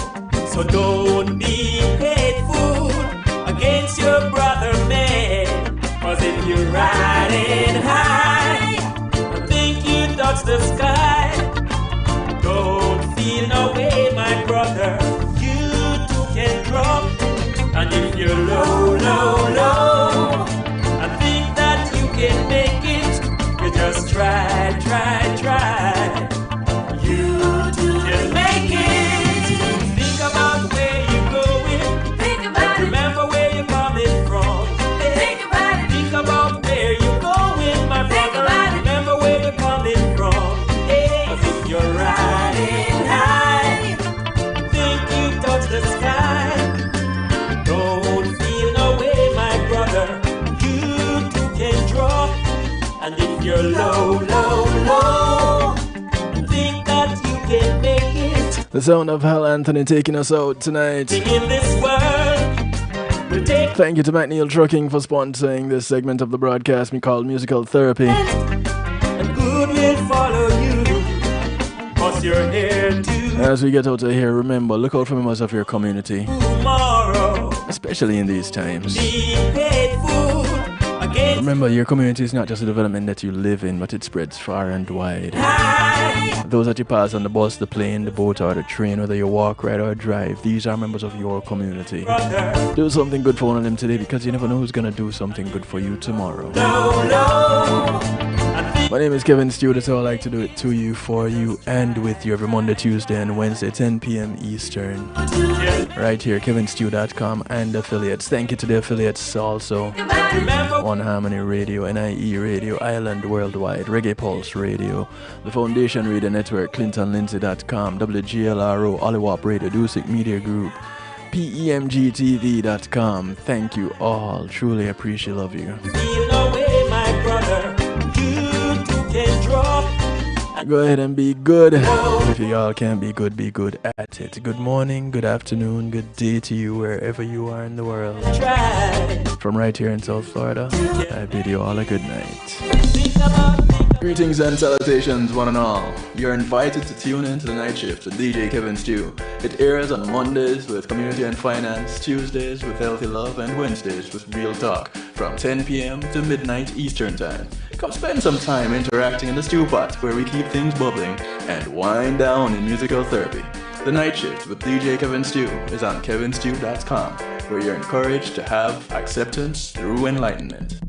So don't be hateful against your brother, man. Cause if you're riding high, I think you touch the sky. Don't feel no way, my brother. You too can drop. And if you're low, low, low, I think that you can make it. You just try, try, try. You too can make it. Think about where you're going. Think about it. Remember where you're coming from. Think about it. Think about where you're going, my brother. Remember where you're coming from. Cause if you're riding high, think you touch the sky. Don't feel no way, my brother. You too can drop. And if you're low, low, low, think that you can make it. The sound of Hal Anthony taking us out tonight. In this world, we'll take Thank you to McNeil Trucking for sponsoring this segment of the broadcast we call Musical Therapy. and good will follow you. Cause you're here As we get out of here, remember, look out for members of your community, tomorrow. especially in these times. Be hateful against Remember, your community is not just a development that you live in, but it spreads far and wide. high. Those that you pass on the bus, the plane, the boat, or the train, whether you walk, ride, or drive, these are members of your community. Brother, Do something good for one of them today, because you never know who's gonna do something good for you tomorrow. low, low. My name is Kevin Stewart. That's how I like to do it to you, for you, and with you every Monday, Tuesday, and Wednesday, 10 p.m. Eastern. Right here, kevinstew.com and affiliates. Thank you to the affiliates also. One Harmony Radio, NIE Radio, Ireland Worldwide, Reggae Pulse Radio, the Foundation Radio Network, ClintonLindsay.com, WGLRO, Oliwap Radio, Dusick Media Group, PEMGTV.com. Thank you all. Truly appreciate, love you. Feel no way, my brother. You too can drop. Go ahead and be good. If if y'all can be good at it. Good morning, good afternoon, good day to you wherever you are in the world. From right here in South Florida, I bid you all a good night. Greetings and salutations, one and all. You're invited to tune in to the night shift with DJ Kevin Stew. It airs on Mondays with Community and Finance, Tuesdays with Healthy Love, and Wednesdays with Real Talk from 10 p.m. to midnight Eastern Time. Come spend some time interacting in the stew pot where we keep things bubbling and wind down in musical therapy. The night shift with DJ Kevin Stew is on kevinstew.com, where you're encouraged to have acceptance through enlightenment.